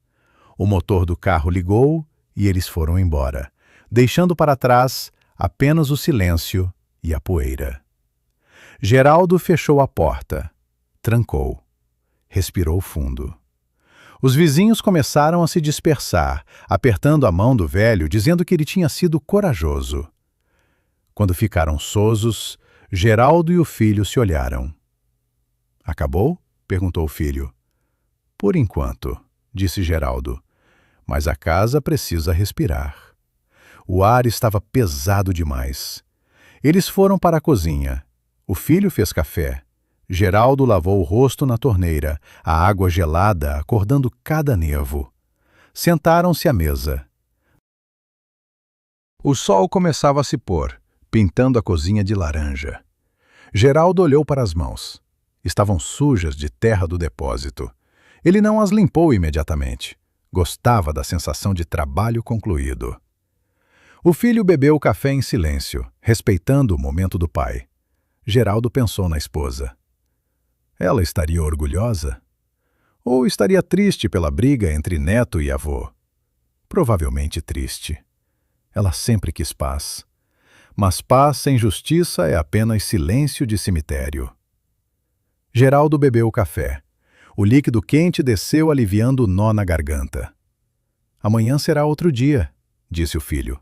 O motor do carro ligou e eles foram embora, deixando para trás apenas o silêncio e a poeira. Geraldo fechou a porta, trancou, respirou fundo. Os vizinhos começaram a se dispersar, apertando a mão do velho, dizendo que ele tinha sido corajoso. Quando ficaram sosos, Geraldo e o filho se olharam. Acabou? Perguntou o filho. Por enquanto, disse Geraldo, mas a casa precisa respirar. O ar estava pesado demais. Eles foram para a cozinha. O filho fez café. Geraldo lavou o rosto na torneira, a água gelada acordando cada nervo. Sentaram-se à mesa. O sol começava a se pôr, pintando a cozinha de laranja. Geraldo olhou para as mãos. Estavam sujas de terra do depósito. Ele não as limpou imediatamente. Gostava da sensação de trabalho concluído. O filho bebeu o café em silêncio, respeitando o momento do pai. Geraldo pensou na esposa. Ela estaria orgulhosa? Ou estaria triste pela briga entre neto e avô? Provavelmente triste. Ela sempre quis paz. Mas paz sem justiça é apenas silêncio de cemitério. Geraldo bebeu o café. O líquido quente desceu aliviando o nó na garganta. Amanhã será outro dia, disse o filho.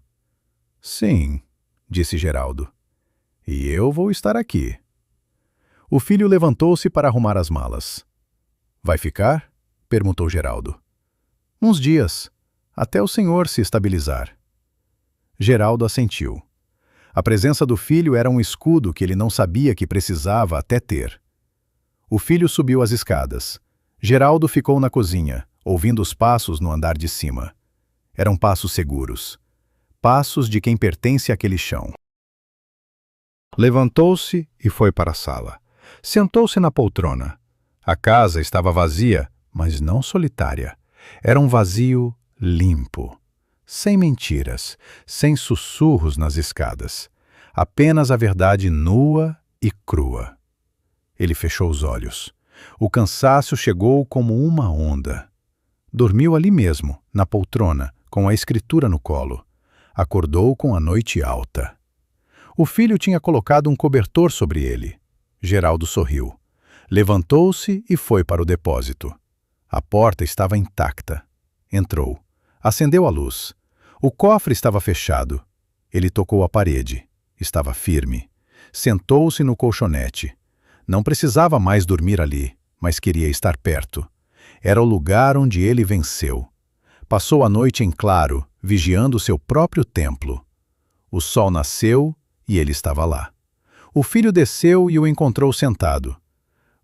Sim, disse Geraldo. E eu vou estar aqui. O filho levantou-se para arrumar as malas. Vai ficar? Perguntou Geraldo. Uns dias, até o senhor se estabilizar. Geraldo assentiu. A presença do filho era um escudo que ele não sabia que precisava até ter. O filho subiu as escadas. Geraldo ficou na cozinha, ouvindo os passos no andar de cima. Eram passos seguros. Passos de quem pertence àquele chão. Levantou-se e foi para a sala. Sentou-se na poltrona. A casa estava vazia, mas não solitária. Era um vazio limpo. Sem mentiras, sem sussurros nas escadas. Apenas a verdade nua e crua. Ele fechou os olhos. O cansaço chegou como uma onda. Dormiu ali mesmo, na poltrona, com a escritura no colo. Acordou com a noite alta. O filho tinha colocado um cobertor sobre ele. Geraldo sorriu. Levantou-se e foi para o depósito. A porta estava intacta. Entrou. Acendeu a luz. O cofre estava fechado. Ele tocou a parede. Estava firme. Sentou-se no colchonete. Não precisava mais dormir ali, mas queria estar perto. Era o lugar onde ele venceu. Passou a noite em claro, vigiando seu próprio templo. O sol nasceu e ele estava lá. O filho desceu e o encontrou sentado.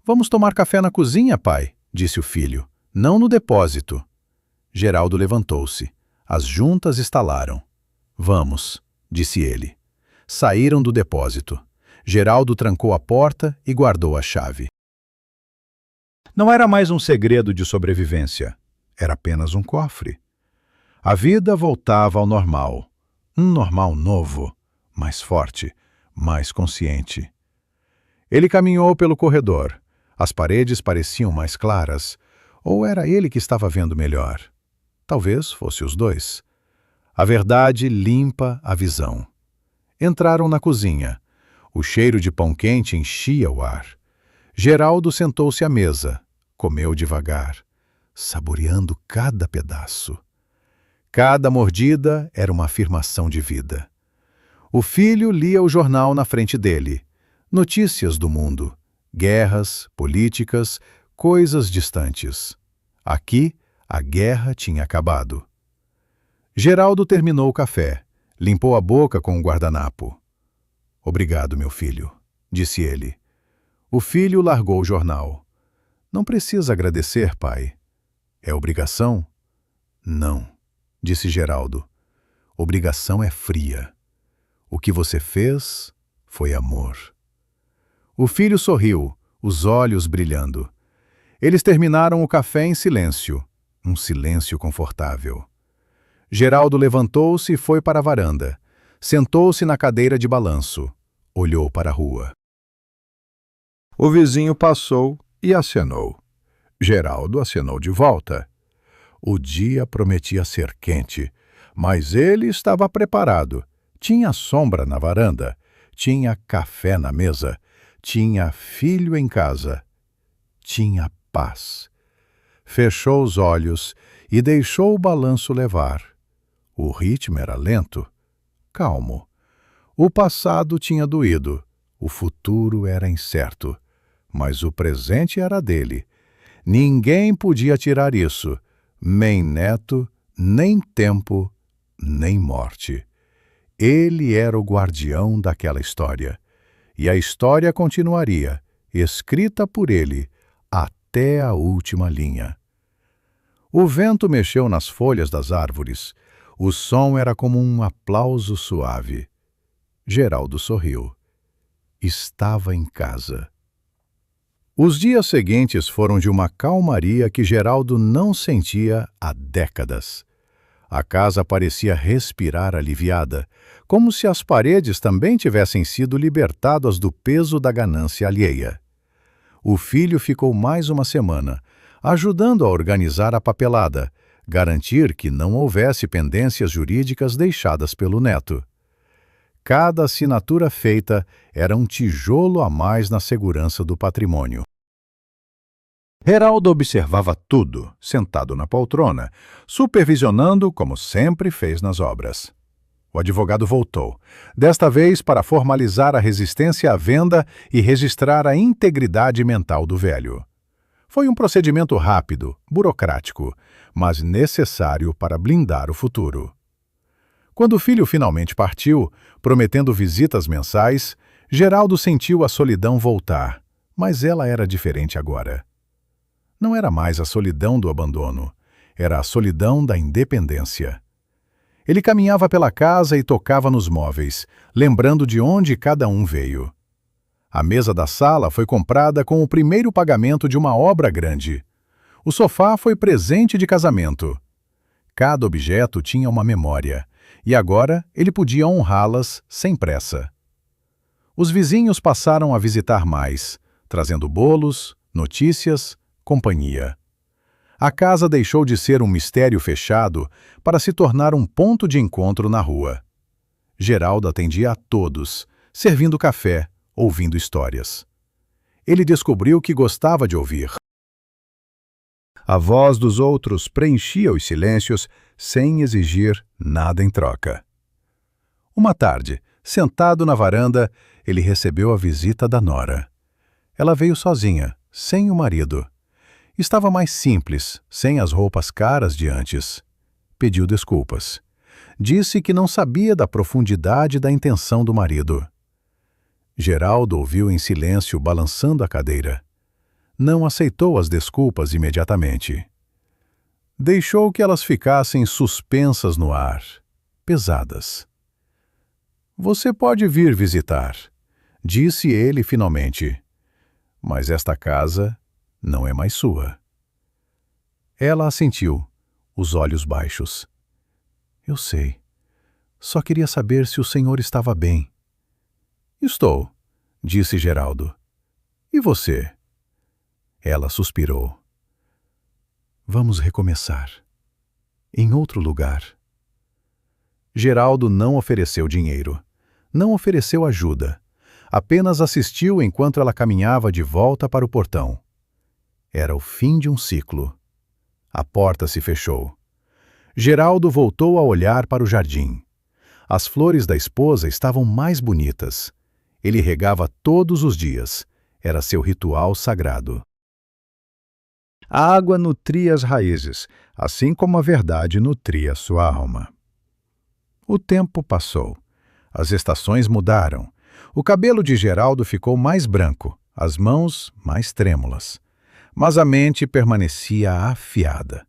"Vamos tomar café na cozinha, pai", disse o filho. "Não no depósito." Geraldo levantou-se. As juntas estalaram. "Vamos", disse ele. Saíram do depósito. Geraldo trancou a porta e guardou a chave. Não era mais um segredo de sobrevivência. Era apenas um cofre. A vida voltava ao normal. Um normal novo, mais forte, mais consciente. Ele caminhou pelo corredor. As paredes pareciam mais claras. Ou era ele que estava vendo melhor? Talvez fosse os dois. A verdade limpa a visão. Entraram na cozinha. O cheiro de pão quente enchia o ar. Geraldo sentou-se à mesa. Comeu devagar, saboreando cada pedaço. Cada mordida era uma afirmação de vida. O filho lia o jornal na frente dele. Notícias do mundo. Guerras, políticas, coisas distantes. Aqui, a guerra tinha acabado. Geraldo terminou o café. Limpou a boca com o guardanapo. "Obrigado, meu filho", disse ele. O filho largou o jornal. "Não precisa agradecer, pai." "É obrigação?" "Não", disse Geraldo. "Obrigação é fria. O que você fez foi amor." O filho sorriu, os olhos brilhando. Eles terminaram o café em silêncio, um silêncio confortável. Geraldo levantou-se e foi para a varanda. Sentou-se na cadeira de balanço. Olhou para a rua. O vizinho passou e acenou. Geraldo acenou de volta. O dia prometia ser quente, mas ele estava preparado. Tinha sombra na varanda, tinha café na mesa, tinha filho em casa, tinha paz. Fechou os olhos e deixou o balanço levar. O ritmo era lento, calmo. O passado tinha doído, o futuro era incerto, mas o presente era dele. Ninguém podia tirar isso, nem neto, nem tempo, nem morte. Ele era o guardião daquela história, e a história continuaria, escrita por ele, até a última linha. O vento mexeu nas folhas das árvores. O som era como um aplauso suave. Geraldo sorriu. Estava em casa. Os dias seguintes foram de uma calmaria que Geraldo não sentia há décadas. A casa parecia respirar aliviada, como se as paredes também tivessem sido libertadas do peso da ganância alheia. O filho ficou mais uma semana, ajudando a organizar a papelada, garantir que não houvesse pendências jurídicas deixadas pelo neto. Cada assinatura feita era um tijolo a mais na segurança do patrimônio. Geraldo observava tudo, sentado na poltrona, supervisionando como sempre fez nas obras. O advogado voltou, desta vez para formalizar a resistência à venda e registrar a integridade mental do velho. Foi um procedimento rápido, burocrático, mas necessário para blindar o futuro. Quando o filho finalmente partiu, prometendo visitas mensais, Geraldo sentiu a solidão voltar, mas ela era diferente agora. Não era mais a solidão do abandono, era a solidão da independência. Ele caminhava pela casa e tocava nos móveis, lembrando de onde cada um veio. A mesa da sala foi comprada com o primeiro pagamento de uma obra grande. O sofá foi presente de casamento. Cada objeto tinha uma memória, e agora ele podia honrá-las sem pressa. Os vizinhos passaram a visitar mais, trazendo bolos, notícias, companhia. A casa deixou de ser um mistério fechado para se tornar um ponto de encontro na rua. Geraldo atendia a todos, servindo café, ouvindo histórias. Ele descobriu que gostava de ouvir. A voz dos outros preenchia os silêncios sem exigir nada em troca. Uma tarde, sentado na varanda, ele recebeu a visita da nora. Ela veio sozinha, sem o marido. Estava mais simples, sem as roupas caras de antes. Pediu desculpas. Disse que não sabia da profundidade da intenção do marido. Geraldo ouviu em silêncio, balançando a cadeira. Não aceitou as desculpas imediatamente. Deixou que elas ficassem suspensas no ar, pesadas. "Você pode vir visitar", disse ele finalmente. "Mas esta casa não é mais sua." Ela assentiu, os olhos baixos. "Eu sei. Só queria saber se o senhor estava bem." "Estou", disse Geraldo. "E você?" Ela suspirou. "Vamos recomeçar. Em outro lugar." Geraldo não ofereceu dinheiro. Não ofereceu ajuda. Apenas assistiu enquanto ela caminhava de volta para o portão. Era o fim de um ciclo. A porta se fechou. Geraldo voltou a olhar para o jardim. As flores da esposa estavam mais bonitas. Ele regava todos os dias. Era seu ritual sagrado. A água nutria as raízes, assim como a verdade nutria sua alma. O tempo passou. As estações mudaram. O cabelo de Geraldo ficou mais branco, as mãos mais trêmulas. Mas a mente permanecia afiada.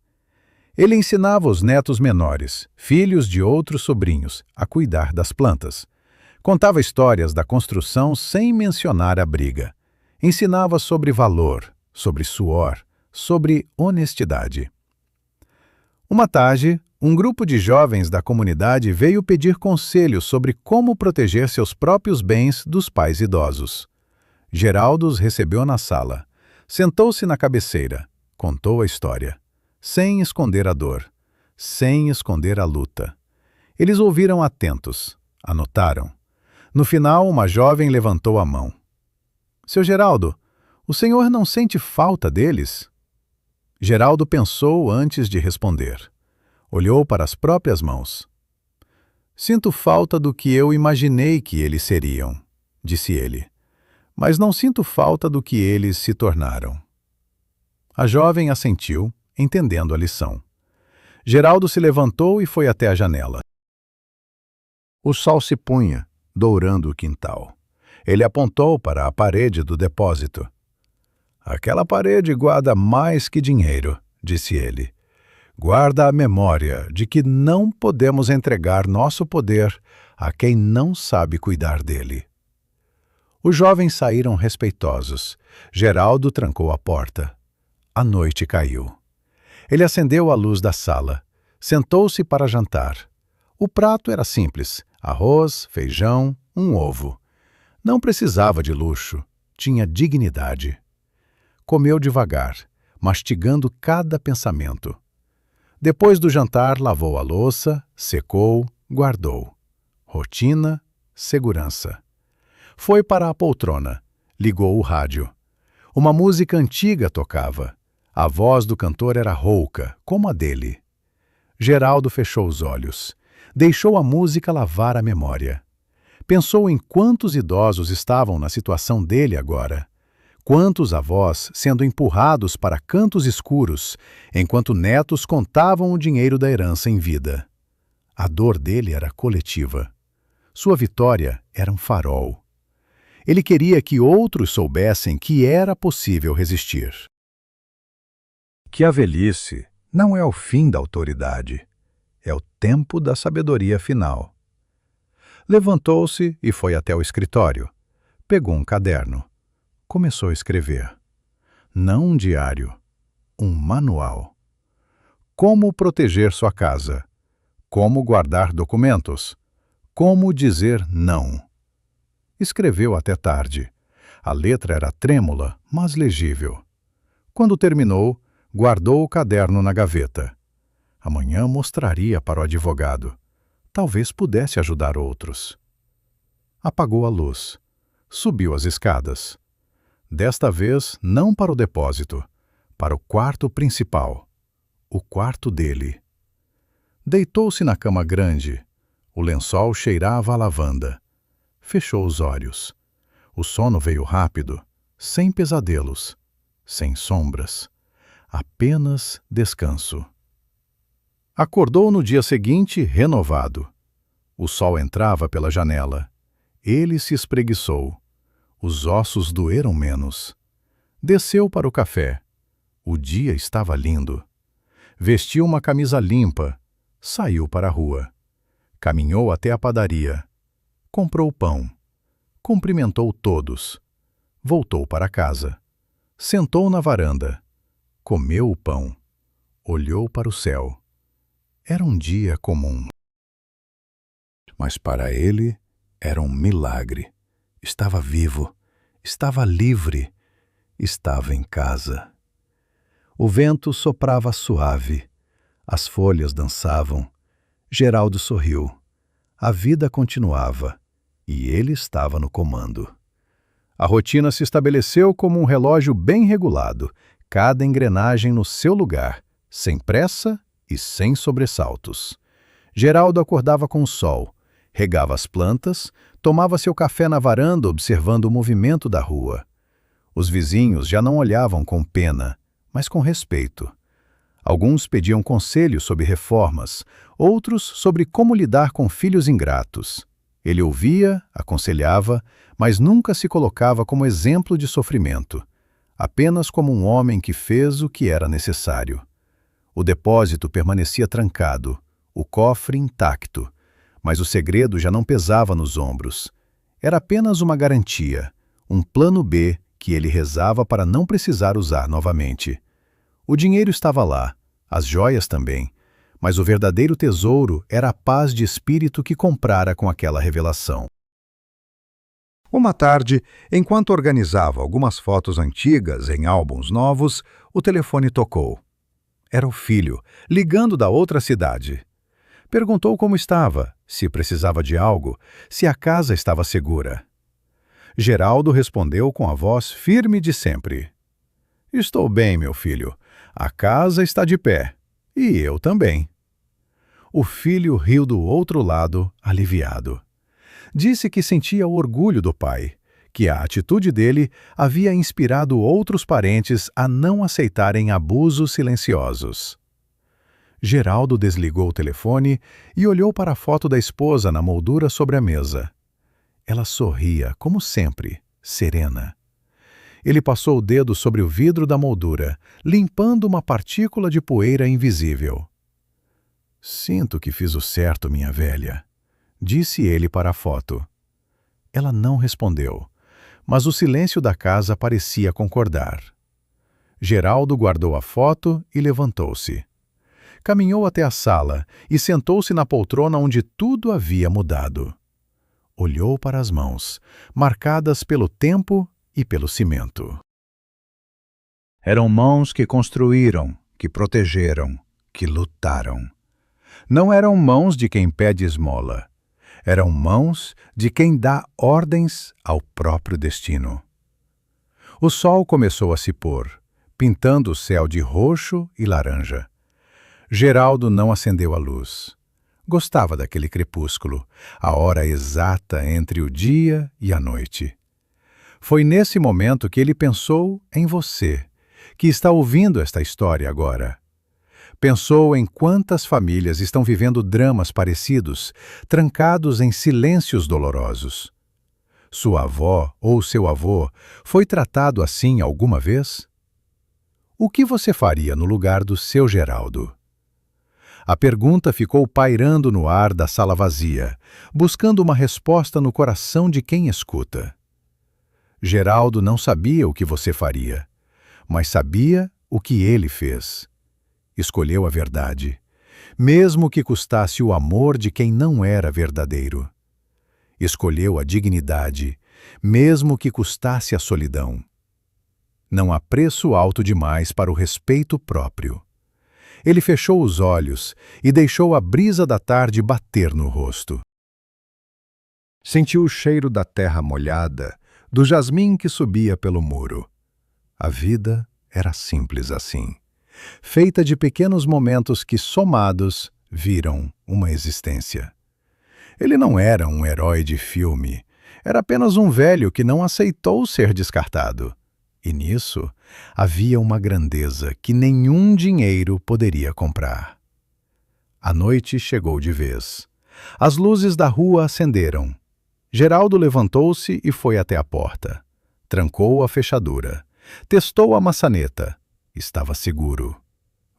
Ele ensinava os netos menores, filhos de outros sobrinhos, a cuidar das plantas. Contava histórias da construção sem mencionar a briga. Ensinava sobre valor, sobre suor, sobre honestidade. Uma tarde, um grupo de jovens da comunidade veio pedir conselhos sobre como proteger seus próprios bens dos pais idosos. Geraldo os recebeu na sala. Sentou-se na cabeceira, contou a história, sem esconder a dor, sem esconder a luta. Eles ouviram atentos, anotaram. No final, uma jovem levantou a mão. "Seu Geraldo, o senhor não sente falta deles?" Geraldo pensou antes de responder. Olhou para as próprias mãos. "Sinto falta do que eu imaginei que eles seriam", disse ele. "Mas não sinto falta do que eles se tornaram." A jovem assentiu, entendendo a lição. Geraldo se levantou e foi até a janela. O sol se punha, dourando o quintal. Ele apontou para a parede do depósito. "Aquela parede guarda mais que dinheiro", disse ele. "Guarda a memória de que não podemos entregar nosso poder a quem não sabe cuidar dele." Os jovens saíram respeitosos. Geraldo trancou a porta. A noite caiu. Ele acendeu a luz da sala. Sentou-se para jantar. O prato era simples: arroz, feijão, um ovo. Não precisava de luxo. Tinha dignidade. Comeu devagar, mastigando cada pensamento. Depois do jantar, lavou a louça, secou, guardou. Rotina, segurança. Foi para a poltrona. Ligou o rádio. Uma música antiga tocava. A voz do cantor era rouca, como a dele. Geraldo fechou os olhos. Deixou a música lavar a memória. Pensou em quantos idosos estavam na situação dele agora. Quantos avós sendo empurrados para cantos escuros, enquanto netos contavam o dinheiro da herança em vida. A dor dele era coletiva. Sua vitória era um farol. Ele queria que outros soubessem que era possível resistir. Que a velhice não é o fim da autoridade, é o tempo da sabedoria final. Levantou-se e foi até o escritório. Pegou um caderno. Começou a escrever. Não um diário, um manual. Como proteger sua casa. Como guardar documentos. Como dizer não. Escreveu até tarde. A letra era trêmula, mas legível. Quando terminou, guardou o caderno na gaveta. Amanhã mostraria para o advogado. Talvez pudesse ajudar outros. Apagou a luz. Subiu as escadas. Desta vez, não para o depósito, para o quarto principal, o quarto dele. Deitou-se na cama grande. O lençol cheirava a lavanda. Fechou os olhos. O sono veio rápido, sem pesadelos, sem sombras. Apenas descanso. Acordou no dia seguinte renovado. O sol entrava pela janela. Ele se espreguiçou. Os ossos doeram menos. Desceu para o café. O dia estava lindo. Vestiu uma camisa limpa. Saiu para a rua. Caminhou até a padaria. Comprou pão. Cumprimentou todos. Voltou para casa. Sentou na varanda. Comeu o pão. Olhou para o céu. Era um dia comum. Mas para ele era um milagre. Estava vivo, estava livre, estava em casa. O vento soprava suave, as folhas dançavam. Geraldo sorriu. A vida continuava e ele estava no comando. A rotina se estabeleceu como um relógio bem regulado, cada engrenagem no seu lugar, sem pressa e sem sobressaltos. Geraldo acordava com o sol, regava as plantas, tomava seu café na varanda observando o movimento da rua. Os vizinhos já não olhavam com pena, mas com respeito. Alguns pediam conselhos sobre reformas, outros sobre como lidar com filhos ingratos. Ele ouvia, aconselhava, mas nunca se colocava como exemplo de sofrimento, apenas como um homem que fez o que era necessário. O depósito permanecia trancado, o cofre intacto, mas o segredo já não pesava nos ombros. Era apenas uma garantia, um plano B que ele rezava para não precisar usar novamente. O dinheiro estava lá, as joias também, mas o verdadeiro tesouro era a paz de espírito que comprara com aquela revelação. Uma tarde, enquanto organizava algumas fotos antigas em álbuns novos, o telefone tocou. Era o filho, ligando da outra cidade. Perguntou como estava, se precisava de algo, se a casa estava segura. Geraldo respondeu com a voz firme de sempre. Estou bem, meu filho. A casa está de pé. E eu também. O filho riu do outro lado, aliviado. Disse que sentia o orgulho do pai, que a atitude dele havia inspirado outros parentes a não aceitarem abusos silenciosos. Geraldo desligou o telefone e olhou para a foto da esposa na moldura sobre a mesa. Ela sorria, como sempre, serena. Ele passou o dedo sobre o vidro da moldura, limpando uma partícula de poeira invisível. Sinto que fiz o certo, minha velha, disse ele para a foto. Ela não respondeu, mas o silêncio da casa parecia concordar. Geraldo guardou a foto e levantou-se. Caminhou até a sala e sentou-se na poltrona onde tudo havia mudado. Olhou para as mãos, marcadas pelo tempo e pelo cimento. Eram mãos que construíram, que protegeram, que lutaram. Não eram mãos de quem pede esmola. Eram mãos de quem dá ordens ao próprio destino. O sol começou a se pôr, pintando o céu de roxo e laranja. Geraldo não acendeu a luz. Gostava daquele crepúsculo, a hora exata entre o dia e a noite. Foi nesse momento que ele pensou em você, que está ouvindo esta história agora. Pensou em quantas famílias estão vivendo dramas parecidos, trancados em silêncios dolorosos. Sua avó ou seu avô foi tratado assim alguma vez? O que você faria no lugar do seu Geraldo? A pergunta ficou pairando no ar da sala vazia, buscando uma resposta no coração de quem escuta. Geraldo não sabia o que você faria, mas sabia o que ele fez. Escolheu a verdade, mesmo que custasse o amor de quem não era verdadeiro. Escolheu a dignidade, mesmo que custasse a solidão. Não há preço alto demais para o respeito próprio. Ele fechou os olhos e deixou a brisa da tarde bater no rosto. Sentiu o cheiro da terra molhada, do jasmim que subia pelo muro. A vida era simples assim, feita de pequenos momentos que, somados, viram uma existência. Ele não era um herói de filme, era apenas um velho que não aceitou ser descartado. E nisso havia uma grandeza que nenhum dinheiro poderia comprar. A noite chegou de vez. As luzes da rua acenderam. Geraldo levantou-se e foi até a porta. Trancou a fechadura. Testou a maçaneta. Estava seguro.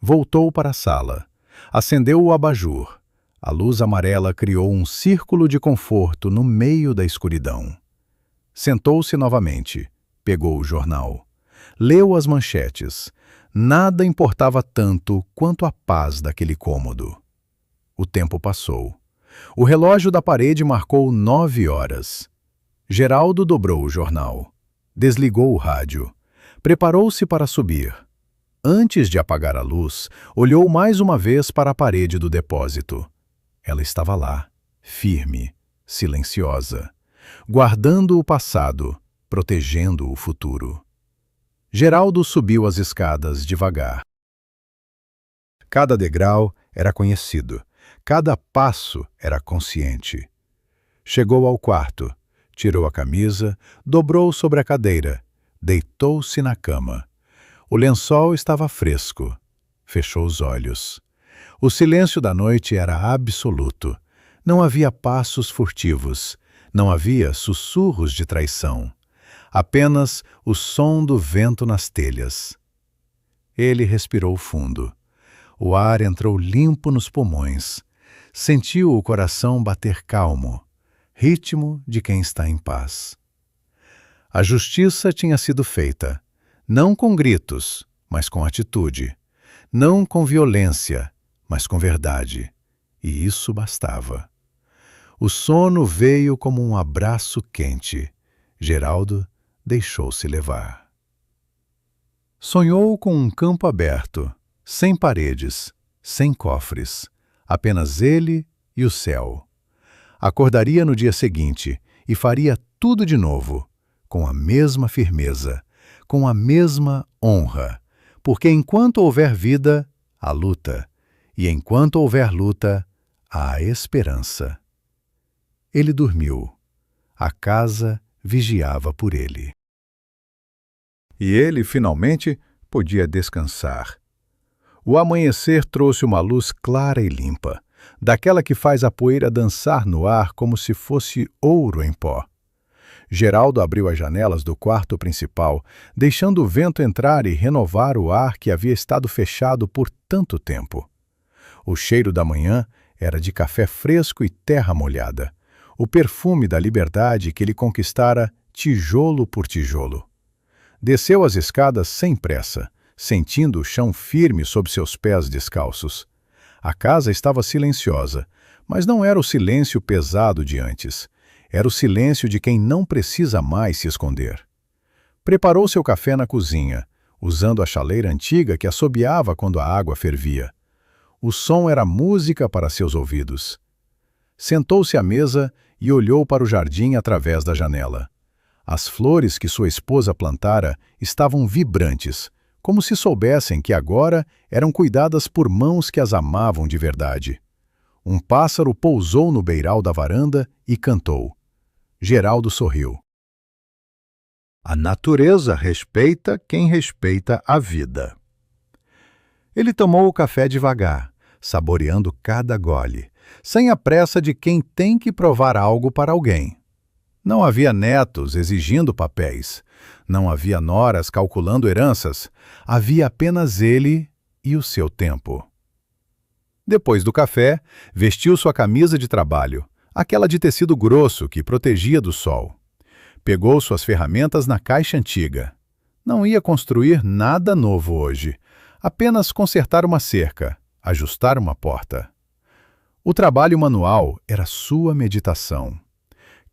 Voltou para a sala. Acendeu o abajur. A luz amarela criou um círculo de conforto no meio da escuridão. Sentou-se novamente. Pegou o jornal. Leu as manchetes. Nada importava tanto quanto a paz daquele cômodo. O tempo passou. O relógio da parede marcou 9 horas. Geraldo dobrou o jornal. Desligou o rádio. Preparou-se para subir. Antes de apagar a luz, olhou mais uma vez para a parede do depósito. Ela estava lá, firme, silenciosa, guardando o passado, protegendo o futuro. Geraldo subiu as escadas devagar. Cada degrau era conhecido, cada passo era consciente. Chegou ao quarto, tirou a camisa, dobrou sobre a cadeira, deitou-se na cama. O lençol estava fresco. Fechou os olhos. O silêncio da noite era absoluto. Não havia passos furtivos, não havia sussurros de traição. Apenas o som do vento nas telhas. Ele respirou fundo. O ar entrou limpo nos pulmões. Sentiu o coração bater calmo, ritmo de quem está em paz. A justiça tinha sido feita, não com gritos, mas com atitude. Não com violência, mas com verdade. E isso bastava. O sono veio como um abraço quente. Geraldo deixou-se levar. Sonhou com um campo aberto, sem paredes, sem cofres, apenas ele e o céu. Acordaria no dia seguinte e faria tudo de novo, com a mesma firmeza, com a mesma honra, porque enquanto houver vida, há luta, e enquanto houver luta, há esperança. Ele dormiu. A casa vigiava por ele. E ele, finalmente, podia descansar. O amanhecer trouxe uma luz clara e limpa, daquela que faz a poeira dançar no ar como se fosse ouro em pó. Geraldo abriu as janelas do quarto principal, deixando o vento entrar e renovar o ar que havia estado fechado por tanto tempo. O cheiro da manhã era de café fresco e terra molhada, o perfume da liberdade que ele conquistara tijolo por tijolo. Desceu as escadas sem pressa, sentindo o chão firme sob seus pés descalços. A casa estava silenciosa, mas não era o silêncio pesado de antes. Era o silêncio de quem não precisa mais se esconder. Preparou seu café na cozinha, usando a chaleira antiga que assobiava quando a água fervia. O som era música para seus ouvidos. Sentou-se à mesa e olhou para o jardim através da janela. As flores que sua esposa plantara estavam vibrantes, como se soubessem que agora eram cuidadas por mãos que as amavam de verdade. Um pássaro pousou no beiral da varanda e cantou. Geraldo sorriu. A natureza respeita quem respeita a vida. Ele tomou o café devagar, saboreando cada gole, sem a pressa de quem tem que provar algo para alguém. Não havia netos exigindo papéis, não havia noras calculando heranças, havia apenas ele e o seu tempo. Depois do café, vestiu sua camisa de trabalho, aquela de tecido grosso que protegia do sol. Pegou suas ferramentas na caixa antiga. Não ia construir nada novo hoje, apenas consertar uma cerca, ajustar uma porta. O trabalho manual era sua meditação.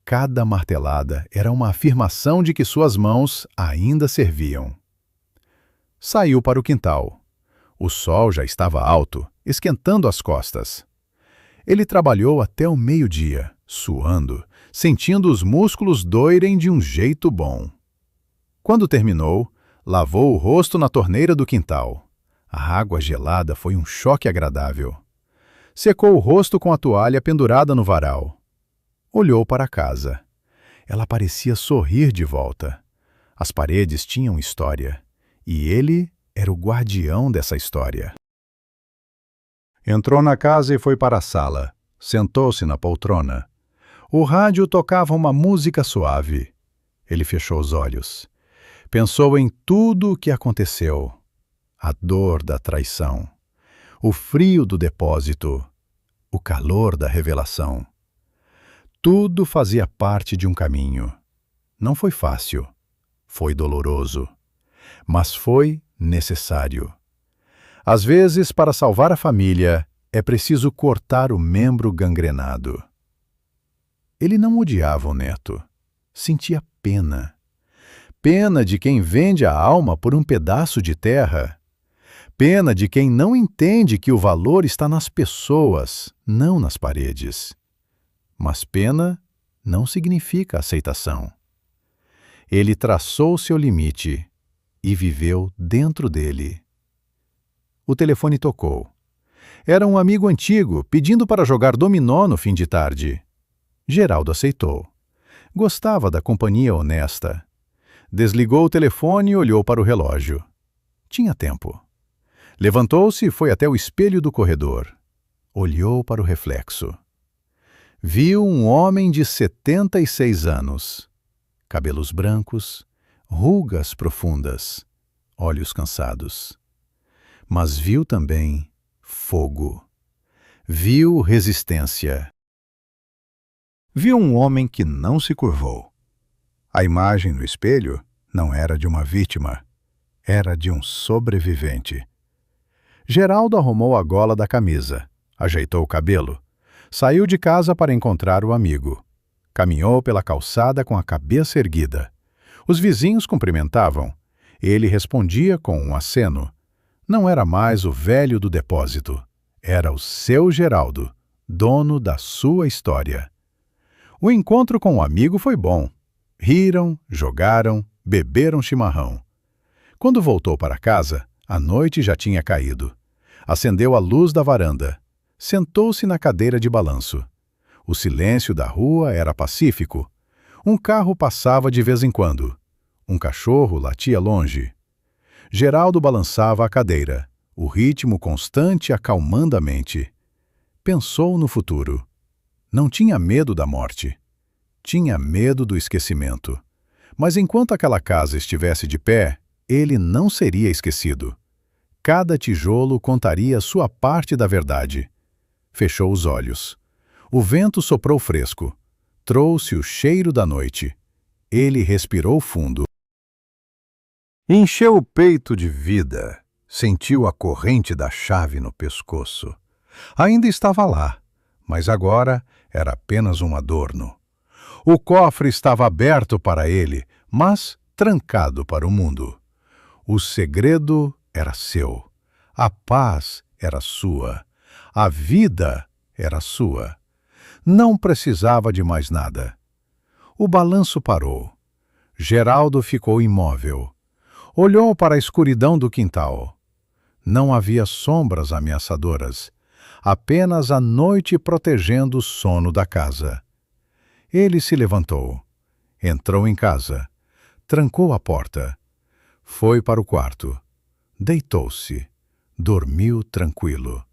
Cada martelada era uma afirmação de que suas mãos ainda serviam. Saiu para o quintal. O sol já estava alto, esquentando as costas. Ele trabalhou até o meio-dia, suando, sentindo os músculos doerem de um jeito bom. Quando terminou, lavou o rosto na torneira do quintal. A água gelada foi um choque agradável. Secou o rosto com a toalha pendurada no varal. Olhou para a casa. Ela parecia sorrir de volta. As paredes tinham história, e ele era o guardião dessa história. Entrou na casa e foi para a sala. Sentou-se na poltrona. O rádio tocava uma música suave. Ele fechou os olhos. Pensou em tudo o que aconteceu. A dor da traição. O frio do depósito. O calor da revelação. Tudo fazia parte de um caminho. Não foi fácil. Foi doloroso. Mas foi necessário. Às vezes, para salvar a família, é preciso cortar o membro gangrenado. Ele não odiava o neto. Sentia pena. Pena de quem vende a alma por um pedaço de terra. Pena de quem não entende que o valor está nas pessoas, não nas paredes. Mas pena não significa aceitação. Ele traçou seu limite e viveu dentro dele. O telefone tocou. Era um amigo antigo pedindo para jogar dominó no fim de tarde. Geraldo aceitou. Gostava da companhia honesta. Desligou o telefone e olhou para o relógio. Tinha tempo. Levantou-se e foi até o espelho do corredor. Olhou para o reflexo. Viu um homem de 76 anos. Cabelos brancos, rugas profundas, olhos cansados. Mas viu também fogo. Viu resistência. Viu um homem que não se curvou. A imagem no espelho não era de uma vítima, era de um sobrevivente. Geraldo arrumou a gola da camisa, ajeitou o cabelo, saiu de casa para encontrar o amigo. Caminhou pela calçada com a cabeça erguida. Os vizinhos cumprimentavam. Ele respondia com um aceno. Não era mais o velho do depósito. Era o seu Geraldo, dono da sua história. O encontro com o amigo foi bom. Riram, jogaram, beberam chimarrão. Quando voltou para casa, a noite já tinha caído. Acendeu a luz da varanda. Sentou-se na cadeira de balanço. O silêncio da rua era pacífico. Um carro passava de vez em quando. Um cachorro latia longe. Geraldo balançava a cadeira, o ritmo constante acalmando a mente. Pensou no futuro. Não tinha medo da morte. Tinha medo do esquecimento. Mas enquanto aquela casa estivesse de pé, ele não seria esquecido. Cada tijolo contaria sua parte da verdade. Fechou os olhos. O vento soprou fresco. Trouxe o cheiro da noite. Ele respirou fundo. Encheu o peito de vida. Sentiu a corrente da chave no pescoço. Ainda estava lá, mas agora era apenas um adorno. O cofre estava aberto para ele, mas trancado para o mundo. O segredo era seu. A paz era sua. A vida era sua. Não precisava de mais nada. O balanço parou. Geraldo ficou imóvel. Olhou para a escuridão do quintal. Não havia sombras ameaçadoras, apenas a noite protegendo o sono da casa. Ele se levantou. Entrou em casa. Trancou a porta. Foi para o quarto. Deitou-se. dormiu tranquilo.